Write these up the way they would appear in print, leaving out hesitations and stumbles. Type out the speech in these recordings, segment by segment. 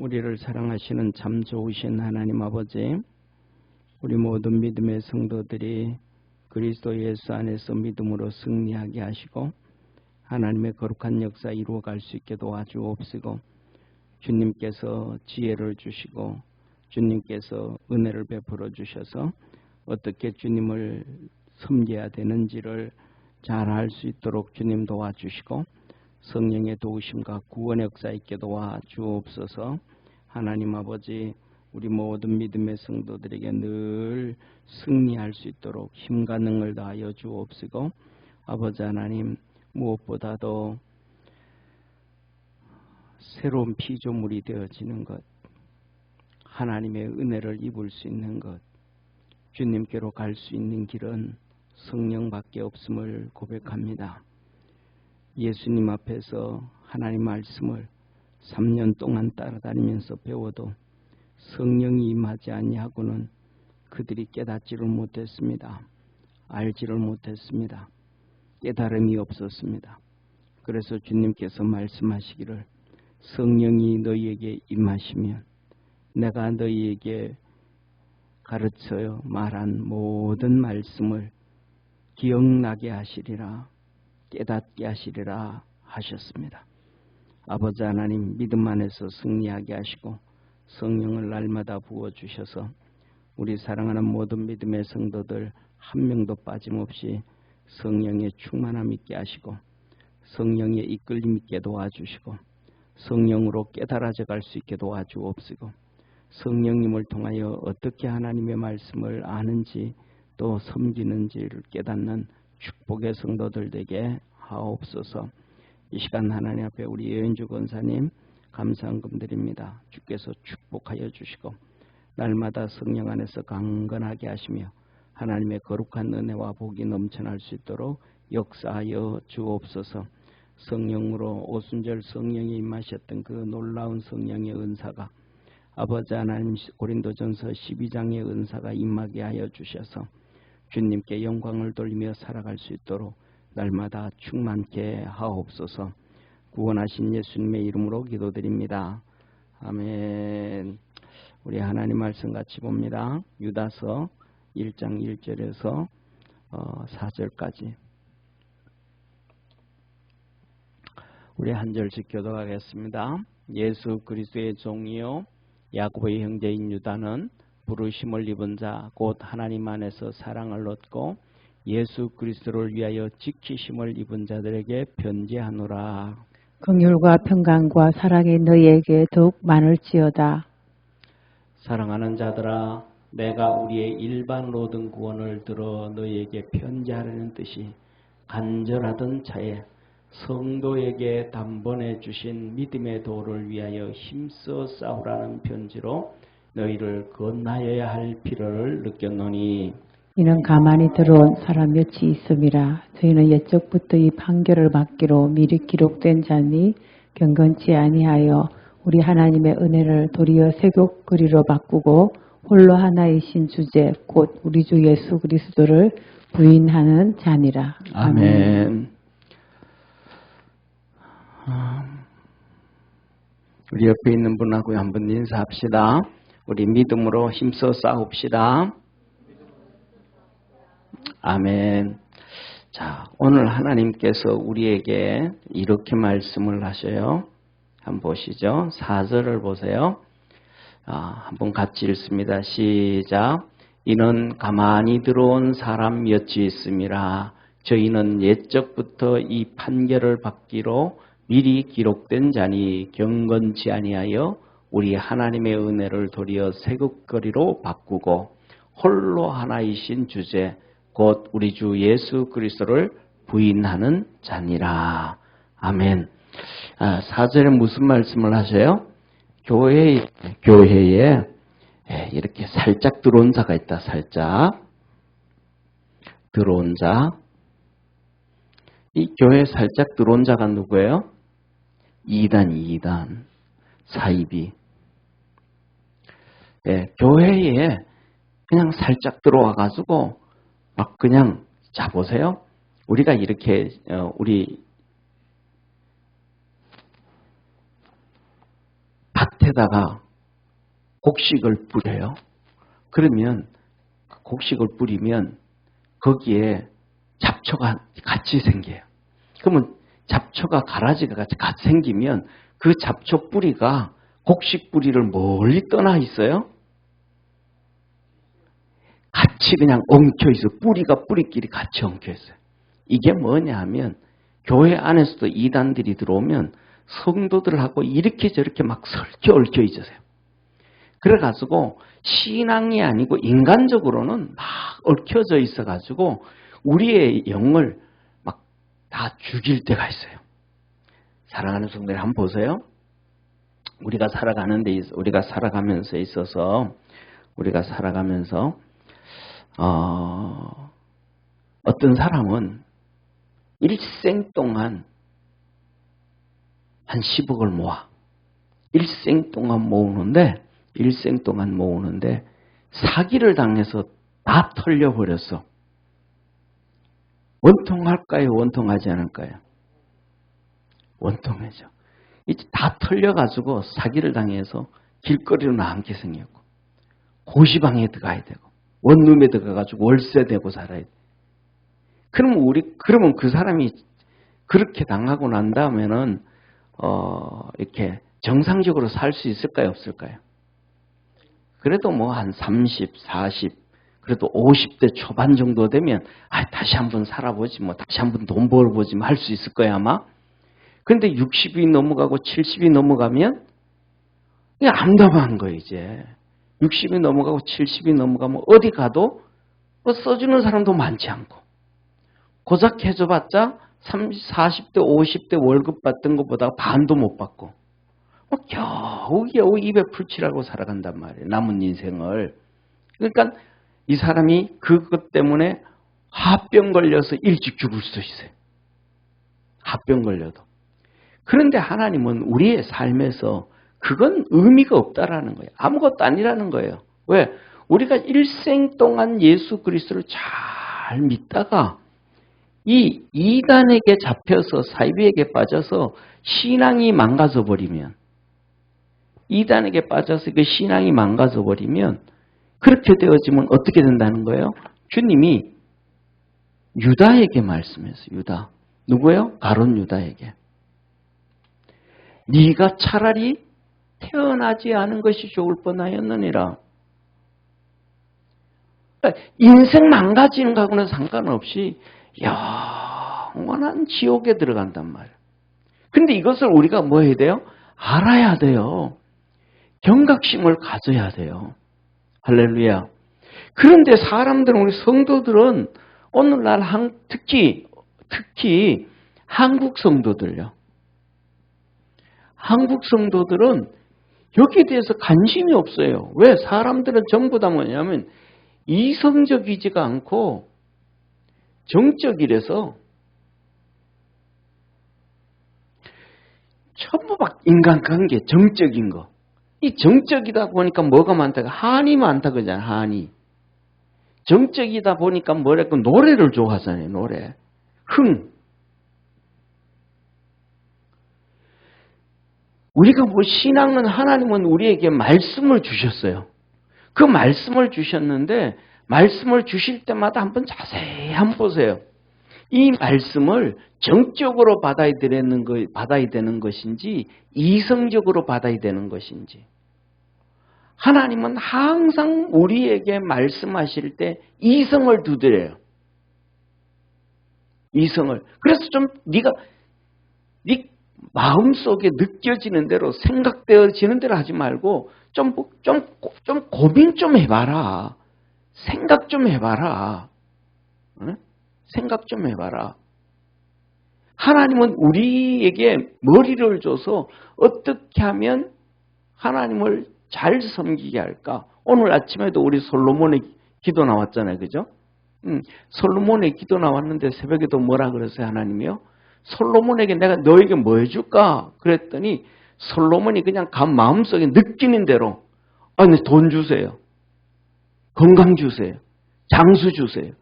우리를 사랑하시는 참 좋으신 하나님 아버지, 우리 모든 믿음의 성도들이 그리스도 예수 안에서 믿음으로 승리하게 하시고 하나님의 거룩한 역사 이루어갈 수 있게 도와주옵시고, 주님께서 지혜를 주시고 주님께서 은혜를 베풀어 주셔서 어떻게 주님을 섬겨야 되는지를 잘 알 수 있도록 주님 도와주시고, 성령의 도우심과 구원의 역사 있게 도와주옵소서. 하나님 아버지, 우리 모든 믿음의 성도들에게 늘 승리할 수 있도록 힘과 능을 다하여 주옵시고, 아버지 하나님, 무엇보다도 새로운 피조물이 되어지는 것, 하나님의 은혜를 입을 수 있는 것, 주님께로 갈 수 있는 길은 성령밖에 없음을 고백합니다. 예수님 앞에서 하나님 말씀을 3년 동안 따라다니면서 배워도 성령이 임하지 아니하고는 그들이 깨닫지를 못했습니다. 알지를 못했습니다. 깨달음이 없었습니다. 그래서 주님께서 말씀하시기를, 성령이 너희에게 임하시면 내가 너희에게 가르쳐 말한 모든 말씀을 기억나게 하시리라, 깨닫게 하시리라 하셨습니다. 아버지 하나님, 믿음 안에서 승리하게 하시고 성령을 날마다 부어주셔서 우리 사랑하는 모든 믿음의 성도들 한 명도 빠짐없이 성령의 충만함 있게 하시고 성령의 이끌림 있게 도와주시고 성령으로 깨달아져 갈 수 있게 도와주옵시고, 성령님을 통하여 어떻게 하나님의 말씀을 아는지 또 섬기는지를 깨닫는 축복의 성도들 되게 하옵소서. 이 시간 하나님 앞에 우리 여인주 권사님 감사한금 드립니다. 주께서 축복하여 주시고 날마다 성령 안에서 강건하게 하시며 하나님의 거룩한 은혜와 복이 넘쳐날 수 있도록 역사하여 주옵소서. 성령으로 오순절 성령이 임하셨던 그 놀라운 성령의 은사가, 아버지 하나님 고린도전서 12장의 은사가 임하게 하여 주셔서 주님께 영광을 돌리며 살아갈 수 있도록 날마다 충만케 하옵소서. 구원하신 예수님의 이름으로 기도드립니다. 아멘. 우리 하나님 말씀 같이 봅니다. 유다서 1장 1절에서 4절까지 우리 한 절씩 교독하겠습니다. 예수 그리스도의 종이요 야곱의 형제인 유다는 부르심을 입은 자 곧 하나님 안에서 사랑을 얻고 예수 그리스도를 위하여 지키심을 입은 자들에게 편지하노라. 긍휼과 평강과 사랑이 너희에게 더욱 많을지어다. 사랑하는 자들아, 내가 우리의 일반으로 얻은 구원을 들어 너희에게 편지하려는 뜻이 간절하던 차에 성도에게 단번에 주신 믿음의 도를 위하여 힘써 싸우라는 편지로 너희를 건하여야 할 필요를 느꼈노니, 이는 가만히 들어온 사람 몇이 있음이라. 저희는 옛적부터 이 판결을 받기로 미리 기록된 자니 경건치 아니하여 우리 하나님의 은혜를 도리어 세곡거리로 바꾸고 홀로 하나이신 주제 곧 우리 주 예수 그리스도를 부인하는 자니라. 아멘. 우리 옆에 있는 분하고 한번 인사합시다. 우리 믿음으로 힘써 싸웁시다. 아멘. 자, 오늘 하나님께서 우리에게 이렇게 말씀을 하셔요. 한번 보시죠. 4절을 보세요. 한번 같이 읽습니다. 시작. 이는 가만히 들어온 사람 몇이 있음이라. 저희는 옛적부터 이 판결을 받기로 미리 기록된 자니 경건치 아니하여 우리 하나님의 은혜를 도리어 세극거리로 바꾸고 홀로 하나이신 주제 곧 우리 주 예수 그리스도를 부인하는 자니라. 아멘. 4절에 무슨 말씀을 하셔요? 교회에 이렇게 살짝 들어온 자가 있다. 살짝 들어온 자. 이 교회에 살짝 들어온 자가 누구예요? 이단, 사이비. 교회에 그냥 살짝 들어와가지고 막 그냥, 자 보세요. 우리가 이렇게 우리 밭에 밭에다가 곡식을 뿌려요. 그러면 곡식을 뿌리면 거기에 잡초가 같이 생겨요. 그러면 잡초가 가라지가 같이 생기면 그 잡초 뿌리가 곡식 뿌리를 멀리 떠나 있어요. 같이 그냥 엉켜 있어. 뿌리가 뿌리끼리 같이 엉켜 있어요. 이게 뭐냐 하면 교회 안에서도 이단들이 들어오면 성도들하고 이렇게 저렇게 막 설켜 얽혀 있으세요. 그래가지고 신앙이 아니고 인간적으로는 막 얽혀져 있어가지고 우리의 영을 막 다 죽일 때가 있어요. 사랑하는 성도들 한번 보세요. 우리가 살아가면서 있어서 어떤 사람은 일생 동안 한 10억을 모아. 일생 동안 모으는데 사기를 당해서 다 털려버렸어. 원통할까요? 원통하지 않을까요? 원통해져. 이제 다 털려가지고 사기를 당해서 길거리로 나앉게 생겼고 고시방에 들어가야 되고 원룸에 들어가가지고 월세 내고 살아야 돼. 그러면 그 사람이 그렇게 당하고 난 다음에는 이렇게 정상적으로 살 수 있을까요? 없을까요? 그래도 뭐 한 30, 40, 그래도 50대 초반 정도 되면 다시 한번 살아보지 뭐 다시 한번 돈 벌어보지 뭐 할 수 있을 거야 아마. 근데 60이 넘어가고 70이 넘어가면 그냥 암담한 거예요 이제. 60이 넘어가고 70이 넘어가면 어디 가도 뭐 써주는 사람도 많지 않고 고작 해줘봤자 30, 40대 50대 월급 받던 것보다 반도 못 받고 겨우 입에 풀칠하고 살아간단 말이에요. 남은 인생을. 그러니까 이 사람이 그것 때문에 화병 걸려서 일찍 죽을 수도 있어요. 화병 걸려도. 그런데 하나님은 우리의 삶에서 그건 의미가 없다라는 거예요. 아무것도 아니라는 거예요. 왜? 우리가 일생 동안 예수 그리스도를 잘 믿다가 이 이단에게 잡혀서 사이비에게 빠져서 신앙이 망가져 버리면 이단에게 빠져서 그 신앙이 망가져 버리면 그렇게 되어지면 어떻게 된다는 거예요? 주님이 유다에게 말씀했어요. 유다. 누구예요? 가룟 유다에게. 네가 차라리 태어나지 않은 것이 좋을 뻔하였느니라. 인생 망가지는 거하고는 상관없이 영원한 지옥에 들어간단 말이에요. 근데 이것을 우리가 뭐 해야 돼요? 알아야 돼요. 경각심을 가져야 돼요. 할렐루야. 그런데 사람들은, 우리 성도들은 오늘날 특히 한국 성도들요. 한국 성도들은 여기에 대해서 관심이 없어요. 왜? 사람들은 전부 다 뭐냐면 이성적이지가 않고 정적이라서 전부 막 인간관계, 정적인 거. 이 정적이다 보니까 뭐가 많다? 한이 많다 그러잖아요. 한이. 정적이다 보니까 뭐랄까 노래를 좋아하잖아요. 노래. 흥. 우리가 뭐 신앙은 하나님은 우리에게 말씀을 주셨어요. 그 말씀을 주셨는데 말씀을 주실 때마다 한번 자세히 한번 보세요. 이 말씀을 정적으로 받아야 되는 것인지 이성적으로 받아야 되는 것인지. 하나님은 항상 우리에게 말씀하실 때 이성을 두드려요. 이성을. 그래서 좀 네 마음속에 느껴지는 대로 생각되어지는 대로 하지 말고 좀 고민 좀 해봐라. 생각 좀 해봐라. 응? 생각 좀 해봐라. 하나님은 우리에게 머리를 줘서 어떻게 하면 하나님을 잘 섬기게 할까? 오늘 아침에도 우리 솔로몬의 기도 나왔잖아요. 그죠? 솔로몬의 기도 나왔는데 새벽에도 뭐라 그랬어요? 하나님이요? 솔로몬에게 내가 너에게 뭐 해줄까? 그랬더니 솔로몬이 그냥 마음속에 느끼는 대로 돈 주세요. 건강 주세요. 장수 주세요.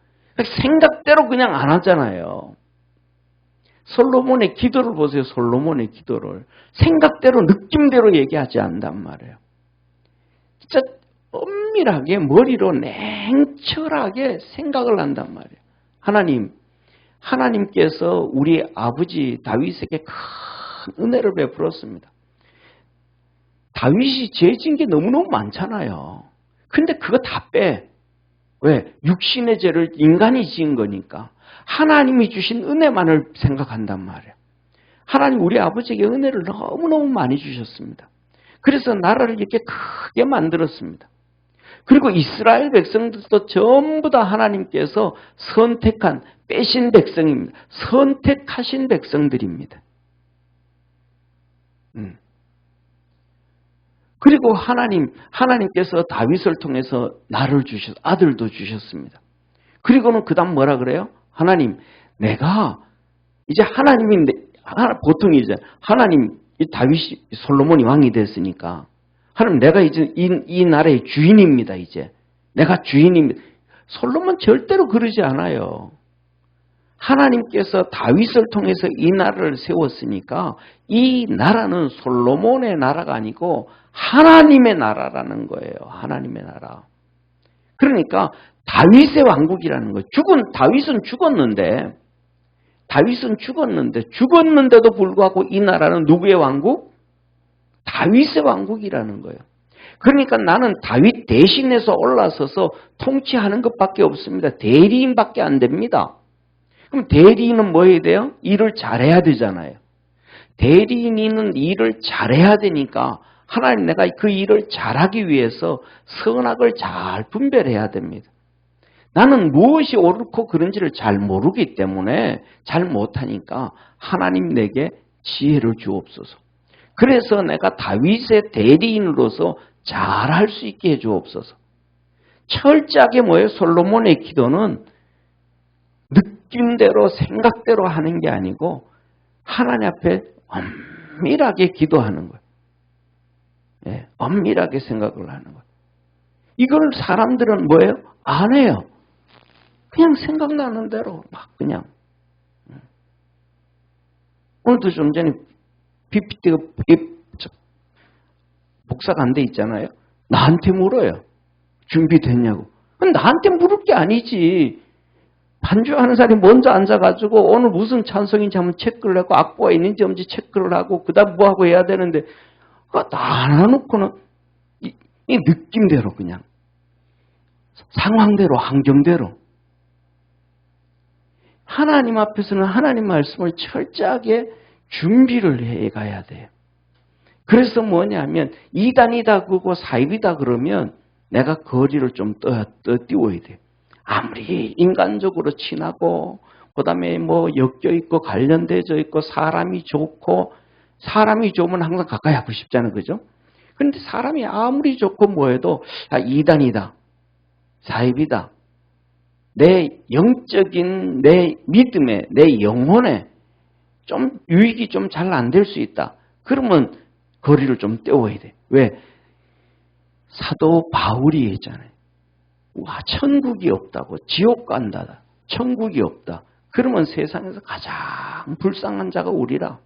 생각대로 그냥 안 하잖아요. 솔로몬의 기도를 보세요. 솔로몬의 기도를. 생각대로 느낌대로 얘기하지 않단 말이에요. 진짜 엄밀하게 머리로 냉철하게 생각을 한단 말이에요. 하나님께서 우리 아버지 다윗에게 큰 은혜를 베풀었습니다. 다윗이 죄 지은 게 너무너무 많잖아요. 근데 그거 다 빼. 왜? 육신의 죄를 인간이 지은 거니까. 하나님이 주신 은혜만을 생각한단 말이에요. 하나님 우리 아버지에게 은혜를 너무너무 많이 주셨습니다. 그래서 나라를 이렇게 크게 만들었습니다. 그리고 이스라엘 백성들도 전부 다 하나님께서 선택한 빼신 백성입니다. 선택하신 백성들입니다. 그리고 하나님께서 다윗을 통해서 아들도 주셨습니다. 그리고는 그 다음 뭐라 그래요? 하나님, 내가 이제 보통 이제 다윗이 솔로몬이 왕이 됐으니까 하나님 내가 이제 이 나라의 주인입니다. 이제 내가 주인입니다. 솔로몬 절대로 그러지 않아요. 하나님께서 다윗을 통해서 이 나라를 세웠으니까 이 나라는 솔로몬의 나라가 아니고 하나님의 나라라는 거예요. 하나님의 나라. 그러니까 다윗의 왕국이라는 거예요. 다윗은 죽었는데도 불구하고 이 나라는 누구의 왕국? 다윗의 왕국이라는 거예요. 그러니까 나는 다윗 대신해서 올라서서 통치하는 것밖에 없습니다. 대리인밖에 안 됩니다. 그럼 대리인은 뭐 해야 돼요? 일을 잘해야 되잖아요. 대리인은 일을 잘해야 되니까 하나님 내가 그 일을 잘하기 위해서 선악을 잘 분별해야 됩니다. 나는 무엇이 옳고 그른지를 잘 모르기 때문에 잘 못하니까 하나님 내게 지혜를 주옵소서. 그래서 내가 다윗의 대리인으로서 잘할 수 있게 해주옵소서. 철저하게 뭐예요? 솔로몬의 기도는 느낌대로 생각대로 하는 게 아니고 하나님 앞에 엄밀하게 기도하는 거예요. 예, 엄밀하게 생각을 하는 거예요. 이걸 사람들은 뭐예요? 안 해요. 그냥 생각나는 대로 막 그냥. 오늘도 좀 전에 PPT가 복사가 안 돼 있잖아요. 나한테 물어요. 준비됐냐고. 나한테 물을 게 아니지. 반주하는 사람이 먼저 앉아가지고 오늘 무슨 찬송인지 한번 체크를 하고 악보가 있는지 없는지 체크를 하고 그 다음 뭐하고 해야 되는데 다 놔놓고는 이 느낌대로 그냥 상황대로 환경대로 하나님 앞에서는 하나님 말씀을 철저하게 준비를 해가야 돼요. 그래서 뭐냐면 이단이다 그러고 사입이다 그러면 내가 거리를 좀 띄워야 돼요. 아무리 인간적으로 친하고 그다음에 뭐 엮여 있고 관련되어 있고 사람이 좋고 사람이 좋으면 항상 가까이 하고 싶잖아요. 그죠? 그런데 사람이 아무리 좋고 뭐해도 이단이다. 사입이다. 내 영적인 내 믿음에 내 영혼에 좀 유익이 좀 잘 안 될 수 있다. 그러면 거리를 좀 떼어야 돼. 왜? 사도 바울이 했잖아요. 와, 천국이 없다고. 지옥 간다. 천국이 없다. 그러면 세상에서 가장 불쌍한 자가 우리라.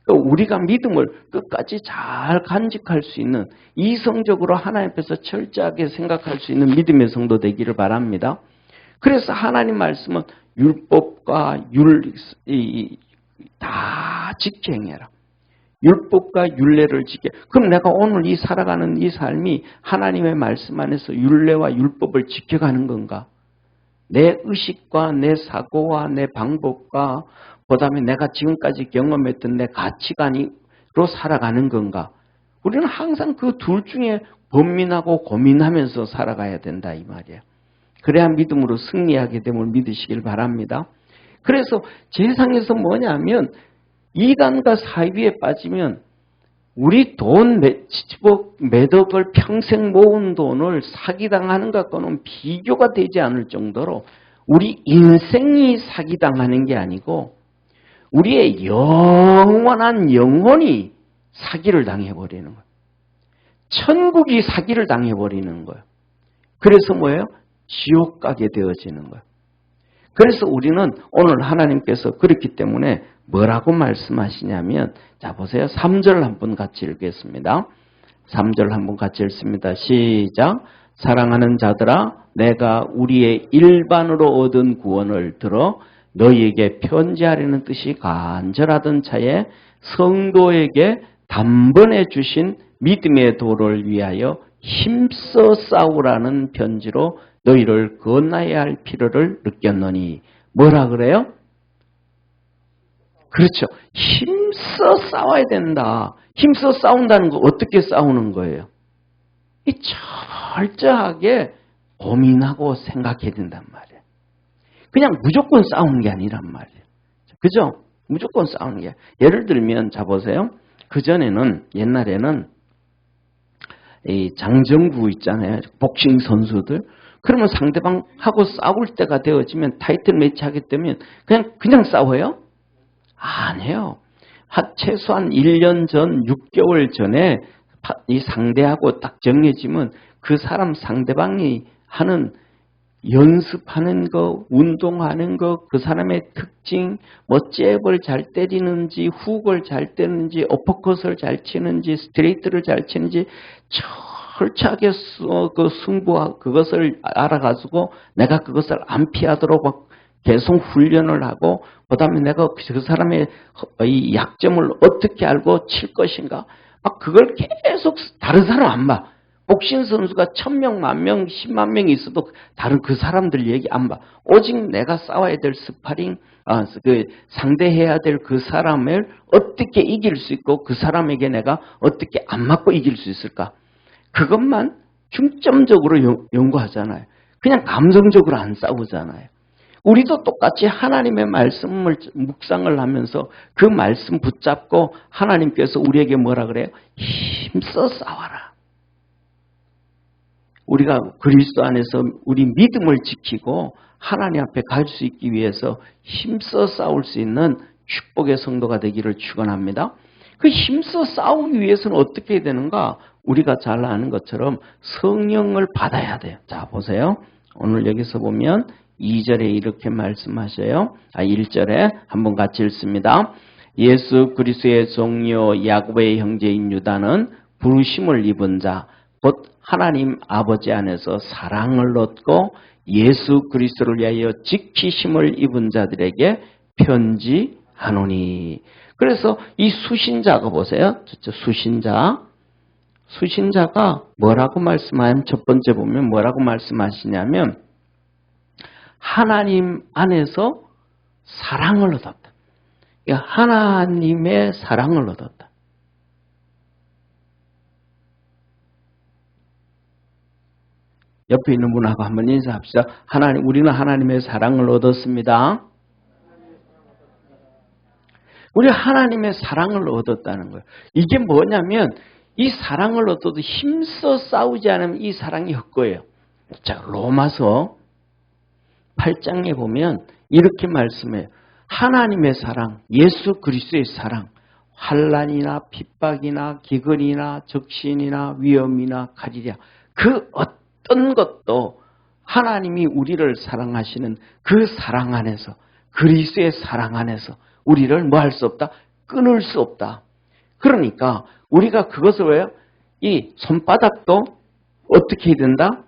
우리가 믿음을 끝까지 잘 간직할 수 있는 이성적으로 하나님 앞에서 철저하게 생각할 수 있는 믿음의 성도 되기를 바랍니다. 그래서 하나님 말씀은 율법과 다 지켜행해라. 율법과 율례를 지켜. 그럼 내가 오늘 이 살아가는 이 삶이 하나님의 말씀 안에서 율례와 율법을 지켜가는 건가? 내 의식과 내 사고와 내 방법과 그다음에 내가 지금까지 경험했던 내 가치관으로 살아가는 건가? 우리는 항상 그 둘 중에 번민하고 고민하면서 살아가야 된다 이 말이에요. 그래야 믿음으로 승리하게 됨을 믿으시길 바랍니다. 그래서 세상에서 뭐냐면 이단과 사이비에 빠지면 우리 돈 몇억을 평생 모은 돈을 사기당하는 것과는 비교가 되지 않을 정도로 우리 인생이 사기당하는 게 아니고 우리의 영원한 영혼이 사기를 당해버리는 거예요. 천국이 사기를 당해버리는 거예요. 그래서 뭐예요? 지옥 가게 되어지는 거예요. 그래서 우리는 오늘 하나님께서 그렇기 때문에 뭐라고 말씀하시냐면, 자 보세요. 3절 한번 같이 읽겠습니다. 3절 한번 같이 읽습니다. 시작. 사랑하는 자들아, 내가 우리의 일반으로 얻은 구원을 들어 너희에게 편지하려는 뜻이 간절하던 차에 성도에게 단번에 주신 믿음의 도를 위하여 힘써 싸우라는 편지로 너희를 건너야 할 필요를 느꼈노니. 뭐라 그래요? 그렇죠. 힘써 싸워야 된다. 힘써 싸운다는 거 어떻게 싸우는 거예요? 이 철저하게 고민하고 생각해야 된단 말이에요. 그냥 무조건 싸우는 게 아니란 말이에요. 그죠? 무조건 싸우는 게. 예를 들면, 자 보세요. 그전에는, 옛날에는 이 장정구 있잖아요. 복싱 선수들. 그러면 상대방하고 싸울 때가 되어지면, 타이틀 매치 하게 되면 그냥 싸워요? 아니에요. 최소한 1년 전, 6개월 전에 이 상대하고 딱 정해지면 그 사람 상대방이 하는 연습하는 거, 운동하는 거, 그 사람의 특징, 뭐 잽을 잘 때리는지, 훅을 잘 때리는지, 어퍼컷을 잘 치는지, 스트레이트를 잘 치는지 철저하게 그 승부와 그것을 알아가지고 내가 그것을 안 피하도록 막 계속 훈련을 하고, 그 다음에 내가 그 사람의 이 약점을 어떻게 알고 칠 것인가, 막 그걸 계속 다른 사람 안 봐. 복싱 선수가 1000명, 10,000명, 10만 명이 있어도 다른 그 사람들 얘기 안 봐. 오직 내가 싸워야 될 스파링, 상대해야 될 그 사람을 어떻게 이길 수 있고 그 사람에게 내가 어떻게 안 맞고 이길 수 있을까. 그것만 중점적으로 연구하잖아요. 그냥 감성적으로 안 싸우잖아요. 우리도 똑같이 하나님의 말씀을 묵상을 하면서 그 말씀 붙잡고 하나님께서 우리에게 뭐라 그래요? 힘써 싸워라. 우리가 그리스도 안에서 우리 믿음을 지키고 하나님 앞에 갈 수 있기 위해서 힘써 싸울 수 있는 축복의 성도가 되기를 축원합니다. 그 힘써 싸우기 위해서는 어떻게 해야 되는가? 우리가 잘 아는 것처럼 성령을 받아야 돼요. 자 보세요. 오늘 여기서 보면 2절에 이렇게 말씀하셔요. 1절에 한번 같이 읽습니다. 예수 그리스도의 종료 야곱의 형제인 유다는 부르심을 입은 자, 곧 하나님 아버지 안에서 사랑을 얻고 예수 그리스도를 위하여 지키심을 입은 자들에게 편지하노니. 그래서 이 수신자가 보세요. 수신자가 뭐라고 말씀하냐면, 첫 번째 보면 뭐라고 말씀하시냐면, 하나님 안에서 사랑을 얻었다. 하나님의 사랑을 얻었다. 옆에 있는 분하고 한번 인사합시다. 우리는 하나님의 사랑을 얻었습니다. 우리 하나님의 사랑을 얻었다는 거예요. 이게 뭐냐면, 이 사랑을 얻어도 힘써 싸우지 않으면 이 사랑이 헛거예요. 자, 로마서 8장에 보면 이렇게 말씀해요. 하나님의 사랑, 예수 그리스도의 사랑, 환난이나 핍박이나 기근이나 적신이나 위험이나 칼이랴, 그 어떤 것도 하나님이 우리를 사랑하시는 그 사랑 안에서, 그리스도의 사랑 안에서 우리를 뭐 할 수 없다? 끊을 수 없다. 그러니까 우리가 그것을 왜요? 이 손바닥도 어떻게 해야 된다?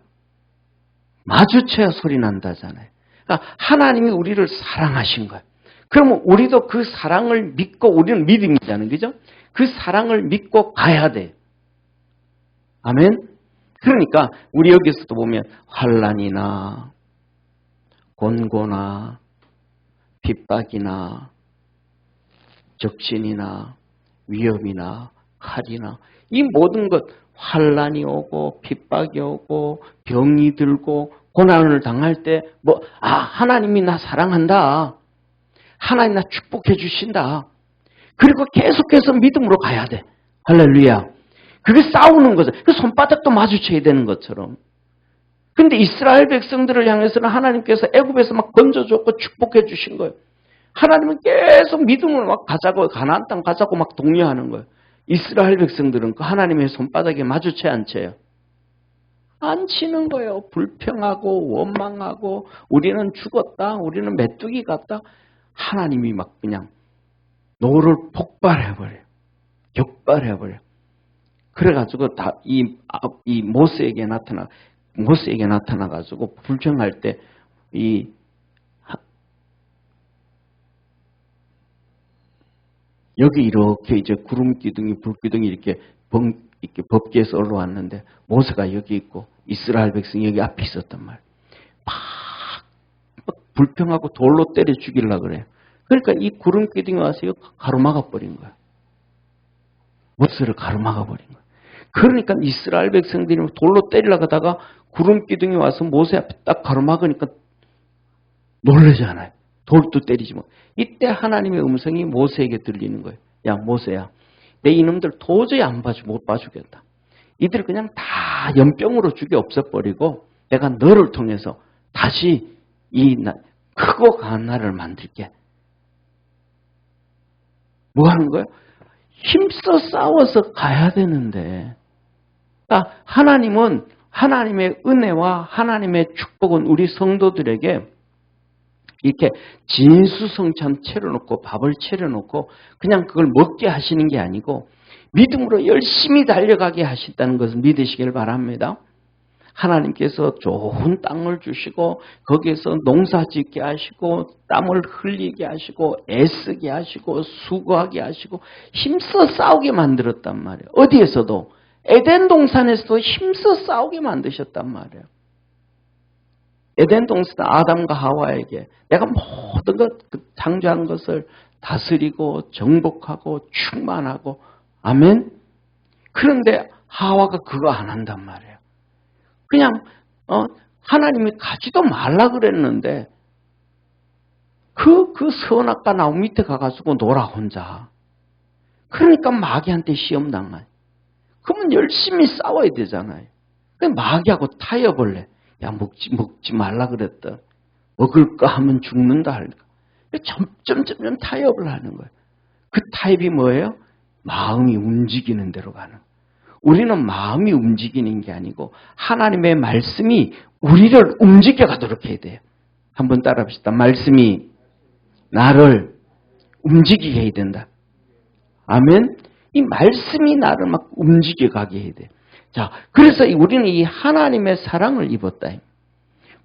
마주쳐야 소리 난다잖아요. 그러니까 하나님이 우리를 사랑하신 거예요. 그러면 우리도 그 사랑을 믿고, 우리는 믿음이잖아요. 그죠? 그 사랑을 믿고 가야 돼요. 아멘? 그러니까 우리 여기서도 보면 환난이나 곤고나 핍박이나 적신이나 위험이나 칼이나 이 모든 것, 환난이 오고 핍박이 오고 병이 들고 고난을 당할 때 하나님이 나 사랑한다. 하나님 나 축복해 주신다. 그리고 계속해서 믿음으로 가야 돼. 할렐루야. 그게 싸우는 거죠. 그 손바닥도 마주쳐야 되는 것처럼. 근데 이스라엘 백성들을 향해서는 하나님께서 애굽에서 막 건져줬고 축복해 주신 거예요. 하나님은 계속 믿음으로 막 가자고, 가나안 땅 가자고 막 독려하는 거예요. 이스라엘 백성들은 그 하나님의 손바닥에 마주쳐야 안 쳐요? 안 치는 거예요. 불평하고 원망하고 우리는 죽었다. 우리는 메뚜기 같다. 하나님이 막 그냥 노를 폭발해버려요. 격발해버려요. 그래가지고 이 모세에게 나타나가지고 불평할 때 여기 이렇게 이제 구름 기둥이 불 기둥이 이렇게 법궤에서 올라왔는데 모세가 여기 있고 이스라엘 백성이 여기 앞에 있었단 말이에요. 막 불평하고 돌로 때려 죽이려고 그래요. 그러니까 이 구름 기둥이 와서 가로막아 버린 거야. 모세를 가로막아 버린 거야. 그러니까 이스라엘 백성들이 돌로 때리려고 하다가 구름 기둥이 와서 모세 앞에 딱 가로막으니까 놀라잖아요. 돌도 때리지 뭐. 이때 하나님의 음성이 모세에게 들리는 거예요. 야 모세야, 내 이놈들 도저히 못 봐주겠다. 이들 그냥 다 연병으로 죽여 없애버리고 내가 너를 통해서 다시 크고 강한 나라를 만들게. 뭐 하는 거예요? 힘써 싸워서 가야 되는데, 그러니까 하나님은 하나님의 은혜와 하나님의 축복은 우리 성도들에게 이렇게 진수성찬 차려놓고 밥을 차려놓고 그냥 그걸 먹게 하시는 게 아니고 믿음으로 열심히 달려가게 하신다는 것을 믿으시길 바랍니다. 하나님께서 좋은 땅을 주시고 거기에서 농사짓게 하시고 땀을 흘리게 하시고 애쓰게 하시고 수고하게 하시고 힘써 싸우게 만들었단 말이에요. 어디에서도 에덴 동산에서도 힘써 싸우게 만드셨단 말이에요. 에덴 동산 아담과 하와에게 내가 모든 것 창조한 것을 다스리고 정복하고 충만하고 아멘. 그런데 하와가 그거 안 한단 말이에요. 그냥 하나님이 가지도 말라 그랬는데 그 선악과 나무 밑에 가가지고 놀아 혼자. 그러니까 마귀한테 시험 당한. 그러면 열심히 싸워야 되잖아요. 마귀하고 타협을 해. 야 먹지 말라 그랬다. 먹을까 하면 죽는다 할까. 점점 타협을 하는 거예요. 그 타협이 뭐예요? 마음이 움직이는 대로 가는 거예요. 우리는 마음이 움직이는 게 아니고 하나님의 말씀이 우리를 움직여 가도록 해야 돼요. 한번 따라 합시다. 말씀이 나를 움직이게 해야 된다. 아멘. 이 말씀이 나를 막 움직여 가게 해야 돼요. 자, 그래서 우리는 이 하나님의 사랑을 입었다.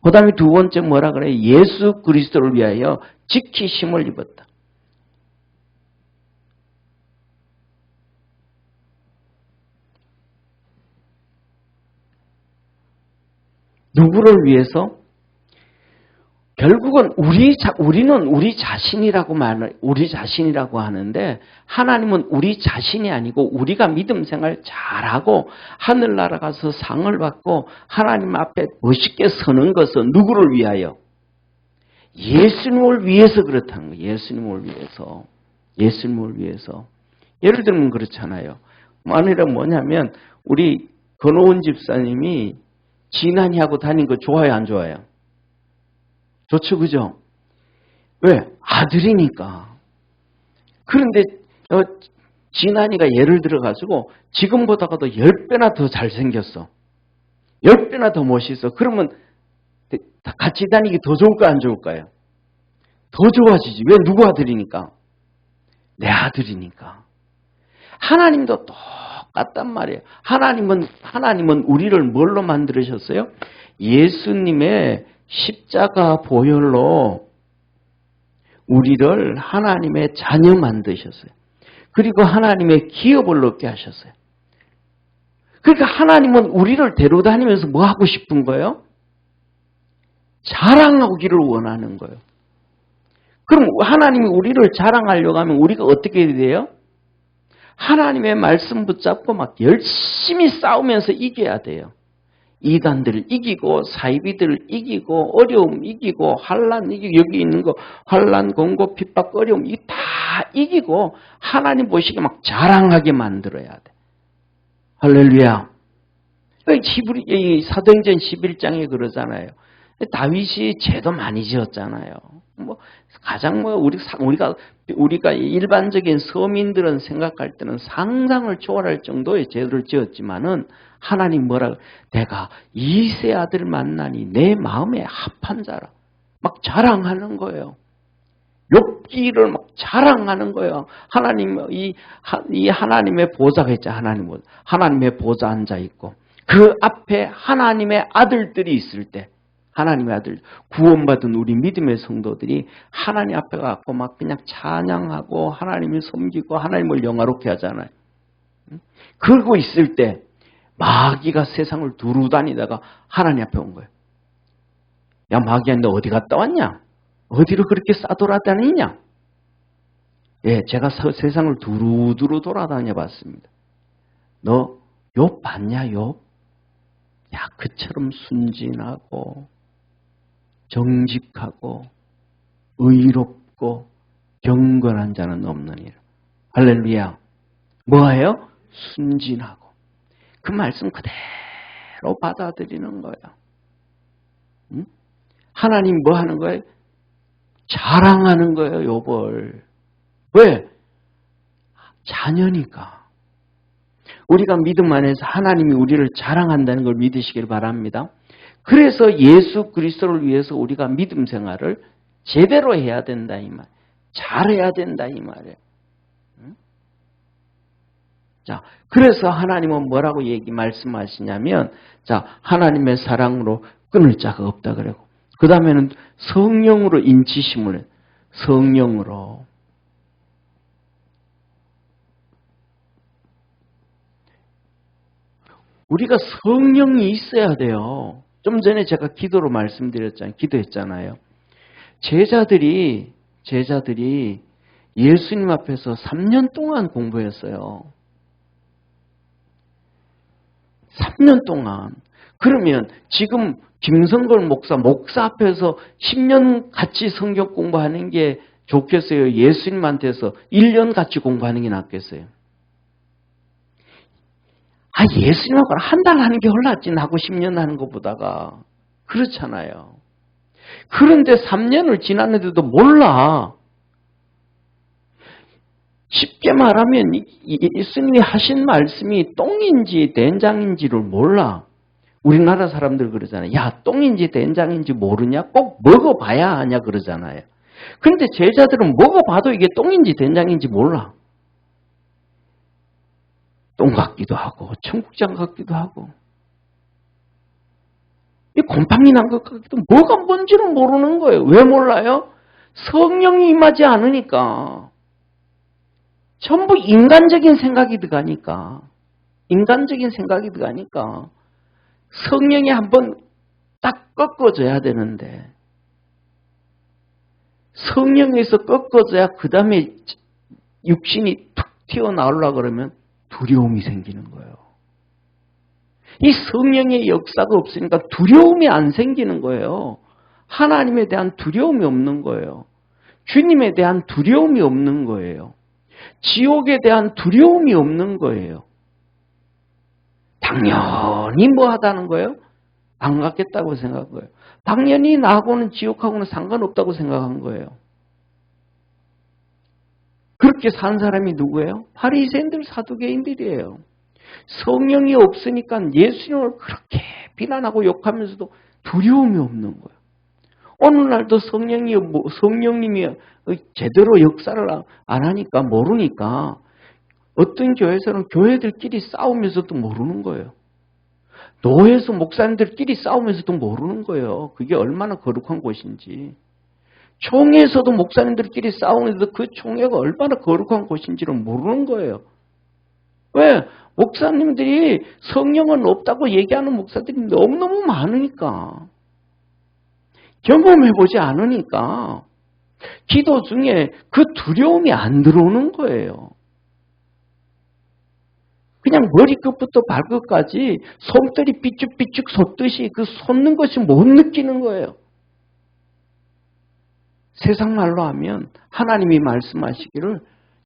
그 다음에 두 번째 뭐라 그래요? 예수 그리스도를 위하여 지키심을 입었다. 누구를 위해서? 결국은 우리는 우리 자신이라고 하는데 하나님은 우리 자신이 아니고 우리가 믿음 생활 잘하고 하늘나라 가서 상을 받고 하나님 앞에 멋있게 서는 것은 누구를 위하여? 예수님을 위해서 그렇다는 거예요. 예수님을 위해서. 예수님을 위해서. 예를 들면 그렇잖아요. 만일에 뭐냐면 우리 권오은 집사님이 진한이하고 다닌 거 좋아요, 안 좋아요? 좋죠, 그죠? 왜? 아들이니까. 그런데 진한이가 예를 들어가지고 지금보다도 10배나 더 잘생겼어. 10배나 더 멋있어. 그러면 같이 다니기 더 좋을까요, 안 좋을까요? 더 좋아지지. 왜? 누구 아들이니까? 내 아들이니까. 하나님도 똑같단 말이에요. 하나님은 우리를 뭘로 만들으셨어요? 예수님의 십자가 보혈로 우리를 하나님의 자녀 만드셨어요. 그리고 하나님의 기업을 얻게 하셨어요. 그러니까 하나님은 우리를 데려다니면서 뭐 하고 싶은 거예요? 자랑하기를 원하는 거예요. 그럼 하나님이 우리를 자랑하려고 하면 우리가 어떻게 해야 돼요? 하나님의 말씀 붙잡고 막 열심히 싸우면서 이겨야 돼요. 이단들을 이기고 사이비들을 이기고 어려움 이기고 환난 이기고 여기 있는 거 환난 공고 핍박 어려움 이 다 이기고 하나님 보시기에 막 자랑하게 만들어야 돼. 할렐루야. 사도행전 11장에 그러잖아요. 다윗이 죄도 많이 지었잖아요. 가장 우리가 일반적인 서민들은 생각할 때는 상상을 초월할 정도의 죄를 지었지만은 하나님 뭐라 내가 이세 아들 만나니 내 마음에 합한 자라 막 자랑하는 거예요. 욥기를 막 자랑하는 거예요. 하나님 이 하나님의 보좌가 있죠. 하나님의 보좌 앉아 있고 그 앞에 하나님의 아들들이 있을 때 하나님의 아들 구원받은 우리 믿음의 성도들이 하나님 앞에 가고 막 그냥 찬양하고 하나님을 섬기고 하나님을 영화롭게 하잖아요. 그러고 있을 때 마귀가 세상을 두루 다니다가 하나님 앞에 온 거예요. 야 마귀야 너 어디 갔다 왔냐? 어디로 그렇게 싸돌아다니냐? 예, 제가 세상을 두루두루 돌아다녀 봤습니다. 너 욥 봤냐 욥? 야 그처럼 순진하고 정직하고 의롭고 경건한 자는 없느니라. 할렐루야. 뭐예요? 순진하고. 그 말씀 그대로 받아들이는 거예요. 응? 하나님 뭐 하는 거예요? 자랑하는 거예요, 욥을. 왜? 자녀니까. 우리가 믿음 안에서 하나님이 우리를 자랑한다는 걸 믿으시길 바랍니다. 그래서 예수 그리스도를 위해서 우리가 믿음 생활을 제대로 해야 된다 이 말. 잘해야 된다 이 말이에요. 자, 그래서 하나님은 뭐라고 말씀하시냐면, 자, 하나님의 사랑으로 끊을 자가 없다 그러고, 그 다음에는 성령으로 인치심을 해요. 성령으로. 우리가 성령이 있어야 돼요. 좀 전에 제가 기도로 기도했잖아요. 제자들이 예수님 앞에서 3년 동안 공부했어요. 3년 동안. 그러면 지금 김성걸 목사 앞에서 10년 같이 성경 공부하는 게 좋겠어요? 예수님한테서 1년 같이 공부하는 게 낫겠어요? 예수님하고 한 달 하는 게 훨씬 나고 10년 하는 것보다가. 그렇잖아요. 그런데 3년을 지났는데도 몰라. 쉽게 말하면 예수님이 하신 말씀이 똥인지 된장인지를 몰라. 우리나라 사람들 그러잖아요. 야, 똥인지 된장인지 모르냐? 꼭 먹어봐야 하냐 그러잖아요. 그런데 제자들은 먹어봐도 이게 똥인지 된장인지 몰라. 똥 같기도 하고 청국장 같기도 하고 이 곰팡이 난 것 같기도 하고 뭐가 뭔지는 모르는 거예요. 왜 몰라요? 성령이 임하지 않으니까. 전부 인간적인 생각이 들어가니까. 성령이 한번 딱 꺾어줘야 되는데 성령에서 꺾어줘야 그 다음에 육신이 툭 튀어나오려고 그러면 두려움이 생기는 거예요. 이 성령의 역사가 없으니까 두려움이 안 생기는 거예요. 하나님에 대한 두려움이 없는 거예요. 주님에 대한 두려움이 없는 거예요. 지옥에 대한 두려움이 없는 거예요. 당연히 뭐 하다는 거예요? 안 갔겠다고 생각한 거예요. 당연히 나하고는 지옥하고는 상관없다고 생각한 거예요. 그렇게 산 사람이 누구예요? 바리새인들, 사두개인들이에요. 성령이 없으니까 예수님을 그렇게 비난하고 욕하면서도 두려움이 없는 거예요. 오늘날도 성령님이 제대로 역사를 안 하니까 모르니까 어떤 교회에서는 교회들끼리 싸우면서도 모르는 거예요. 노회에서 목사님들끼리 싸우면서도 모르는 거예요. 그게 얼마나 거룩한 곳인지. 총회에서도 목사님들끼리 싸우는데도 그 총회가 얼마나 거룩한 곳인지를 모르는 거예요. 왜? 목사님들이 성령은 없다고 얘기하는 목사들이 너무너무 많으니까. 경험해보지 않으니까. 기도 중에 그 두려움이 안 들어오는 거예요. 그냥 머리끝부터 발끝까지 손들이 삐죽삐죽 솟듯이 그 솟는 것이 못 느끼는 거예요. 세상 말로 하면 하나님이 말씀하시기를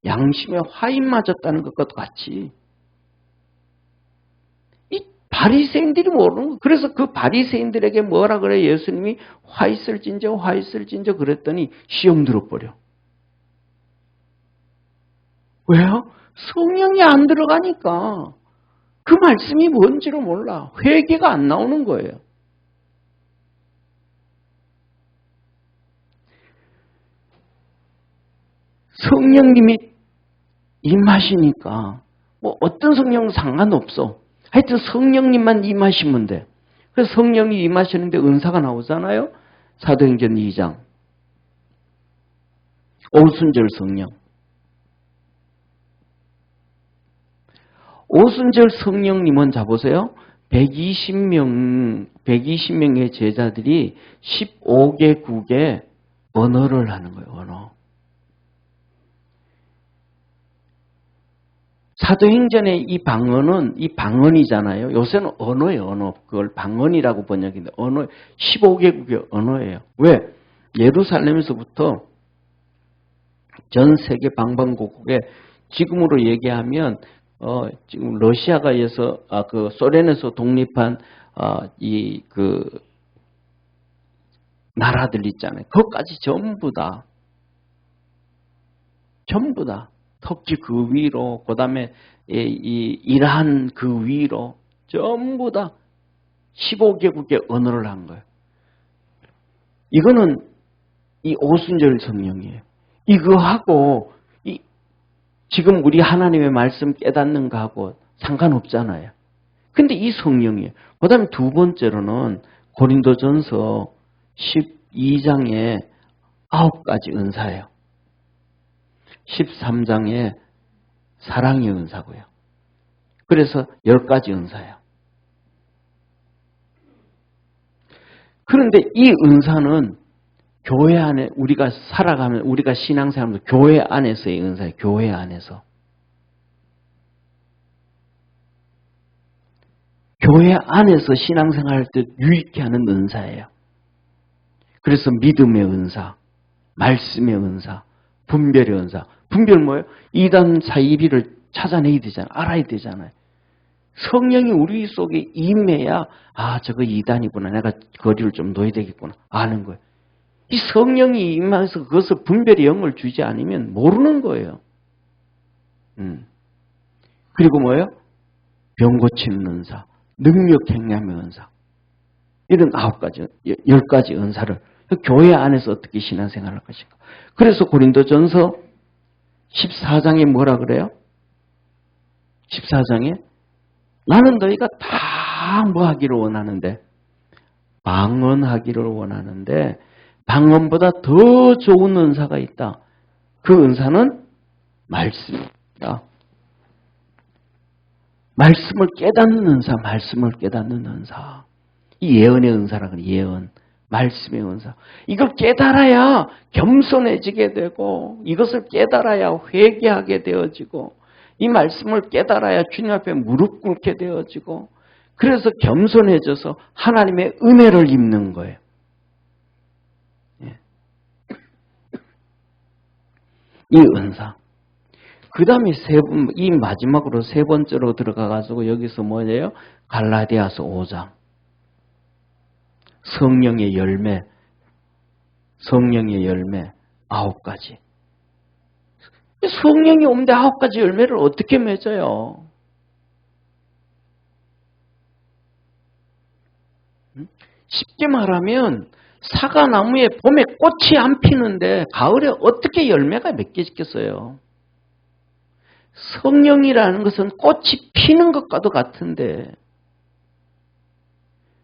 양심에 화인 맞았다는 것과 같이 이 바리새인들이 모르는 거예요. 그래서 그 바리새인들에게 뭐라 그래요? 예수님이 화 있을진저 그랬더니 시험 들어버려. 왜요? 성령이 안 들어가니까 그 말씀이 뭔지를 몰라. 회개가 안 나오는 거예요. 성령님이 임하시니까 뭐 어떤 성령은 상관없어. 하여튼 성령님만 임하시면 돼. 그래서 성령이 임하시는데 은사가 나오잖아요. 사도행전 2장. 오순절 성령. 오순절 성령님은 자보세요. 120명의 제자들이 15개국의 언어를 하는 거예요. 언어. 사도행전의 이 방언이잖아요. 요새는 언어예요, 언어. 그걸 방언이라고 번역인데, 언어, 15개국의 언어예요. 왜? 예루살렘에서부터 전 세계 방방곡곡에 지금으로 얘기하면, 지금 러시아가 그 소련에서 독립한, 나라들 있잖아요. 그것까지 전부 다. 터키 그 위로, 그 다음에 이란 그 위로 전부 다 15개국의 언어를 한 거예요. 이거는 이 오순절 성령이에요. 이거하고 지금 우리 하나님의 말씀 깨닫는 거하고 상관없잖아요. 근데 이 성령이에요. 그 다음에 두 번째로는 고린도전서 12장에 9가지 은사예요. 13장에 사랑의 은사고요. 그래서 10가지 은사예요. 그런데 이 은사는 교회 안에 우리가 살아가면 우리가 신앙생활하면서 교회 안에서의 은사예요. 교회 안에서. 교회 안에서 신앙생활할 때 유익해 하는 은사예요. 그래서 믿음의 은사, 말씀의 은사, 분별의 은사. 분별 뭐예요? 이단 사이비를 찾아내야 되잖아요. 알아야 되잖아요. 성령이 우리 속에 임해야 저거 이단이구나. 내가 거리를 좀 놓아야 되겠구나. 아는 거예요. 이 성령이 임해서 그것을 분별의 영을 주지 않으면 모르는 거예요. 그리고 뭐예요? 병 고치는 은사, 능력 행함의 은사. 이런 9가지, 10가지 은사를 교회 안에서 어떻게 신앙생활을 할 것인가. 그래서 고린도전서 14장에 뭐라 그래요? 14장에 나는 너희가 다 뭐 하기를 원하는데 방언하기를 원하는데 방언보다 더 좋은 은사가 있다. 그 은사는 말씀이다. 말씀을 깨닫는 은사, 말씀을 깨닫는 은사. 이 예언의 은사라 그래, 예언. 말씀의 은사. 이걸 깨달아야 겸손해지게 되고 이것을 깨달아야 회개하게 되어지고 이 말씀을 깨달아야 주님 앞에 무릎 꿇게 되어지고 그래서 겸손해져서 하나님의 은혜를 입는 거예요. 이 은사. 그 다음에 이 마지막으로 세 번째로 들어가가지고 여기서 뭐예요? 갈라디아서 5장. 성령의 열매 9가지. 성령이 오는데 9가지 열매를 어떻게 맺어요? 쉽게 말하면 사과나무에 봄에 꽃이 안 피는데 가을에 어떻게 열매가 맺겠어요? 성령이라는 것은 꽃이 피는 것과도 같은데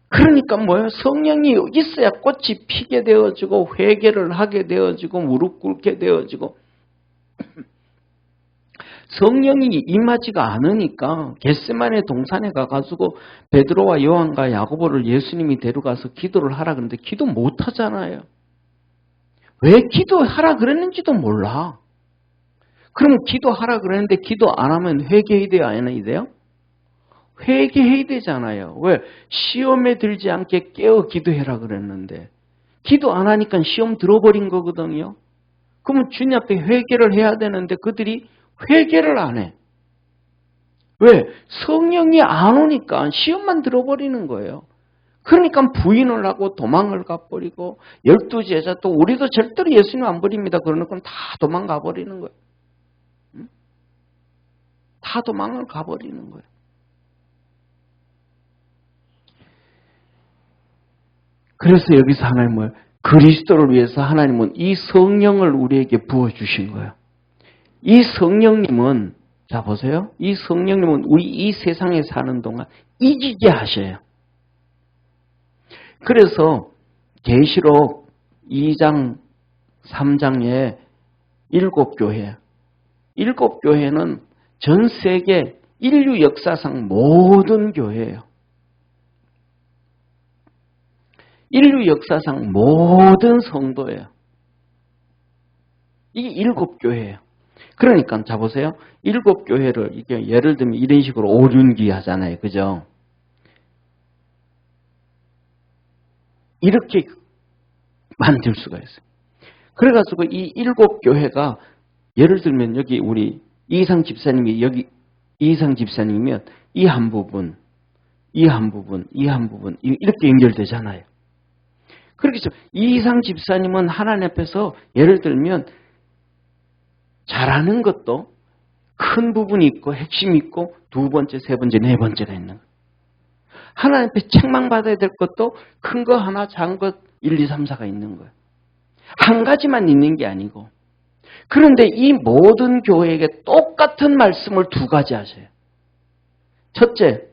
그러니까 뭐예요? 성령이 있어야 꽃이 피게 되어지고 회개를 하게 되어지고 무릎 꿇게 되어지고 성령이 임하지가 않으니까 겟세마네 동산에 가가지고 베드로와 요한과 야고보를 예수님이 데려가서 기도를 하라 그러는데 기도 못 하잖아요. 왜 기도하라 그랬는지도 몰라. 그럼 기도하라 그랬는데 기도 안 하면 회개해야 돼요? 안 해야 돼요? 회개해야 되잖아요. 왜? 시험에 들지 않게 깨어 기도해라 그랬는데 기도 안 하니까 시험 들어버린 거거든요. 그러면 주님 앞에 회개를 해야 되는데 그들이 회개를 안 해. 왜? 성령이 안 오니까 시험만 들어버리는 거예요. 그러니까 부인을 하고 도망을 가버리고 12제자 또 우리도 절대로 예수님 안 버립니다. 그러는 건 다 도망가 버리는 거예요. 다 도망을 가버리는 거예요. 그래서 여기서 하나님은 그리스도를 위해서 하나님은 이 성령을 우리에게 부어주신 거예요. 이 성령님은 자 보세요. 이 성령님은 우리 이 세상에 사는 동안 이기게 하셔요. 그래서 계시록 2장 3장에 7교회 7교회는 전 세계 인류 역사상 모든 교회예요. 인류 역사상 모든 성도예요. 이게 7교회예요. 그러니까 자 보세요. 7교회를 이게 예를 들면 이런 식으로 오륜기 하잖아요. 그죠? 이렇게 만들 수가 있어요. 그래가지고 이 7교회가 예를 들면 여기 우리 이상 집사님이 여기 이상 집사님이면 이 한 부분, 이 한 부분, 이 한 부분 이렇게 연결되잖아요. 그렇겠죠. 이상 집사님은 하나님 앞에서 예를 들면 잘하는 것도 큰 부분이 있고 핵심이 있고 두 번째, 세 번째, 네 번째가 있는 거예요. 하나님 앞에 책망받아야 될 것도 큰 거 하나, 작은 것 1, 2, 3, 4가 있는 거예요. 한 가지만 있는 게 아니고. 그런데 이 모든 교회에게 똑같은 말씀을 두 가지 하세요. 첫째,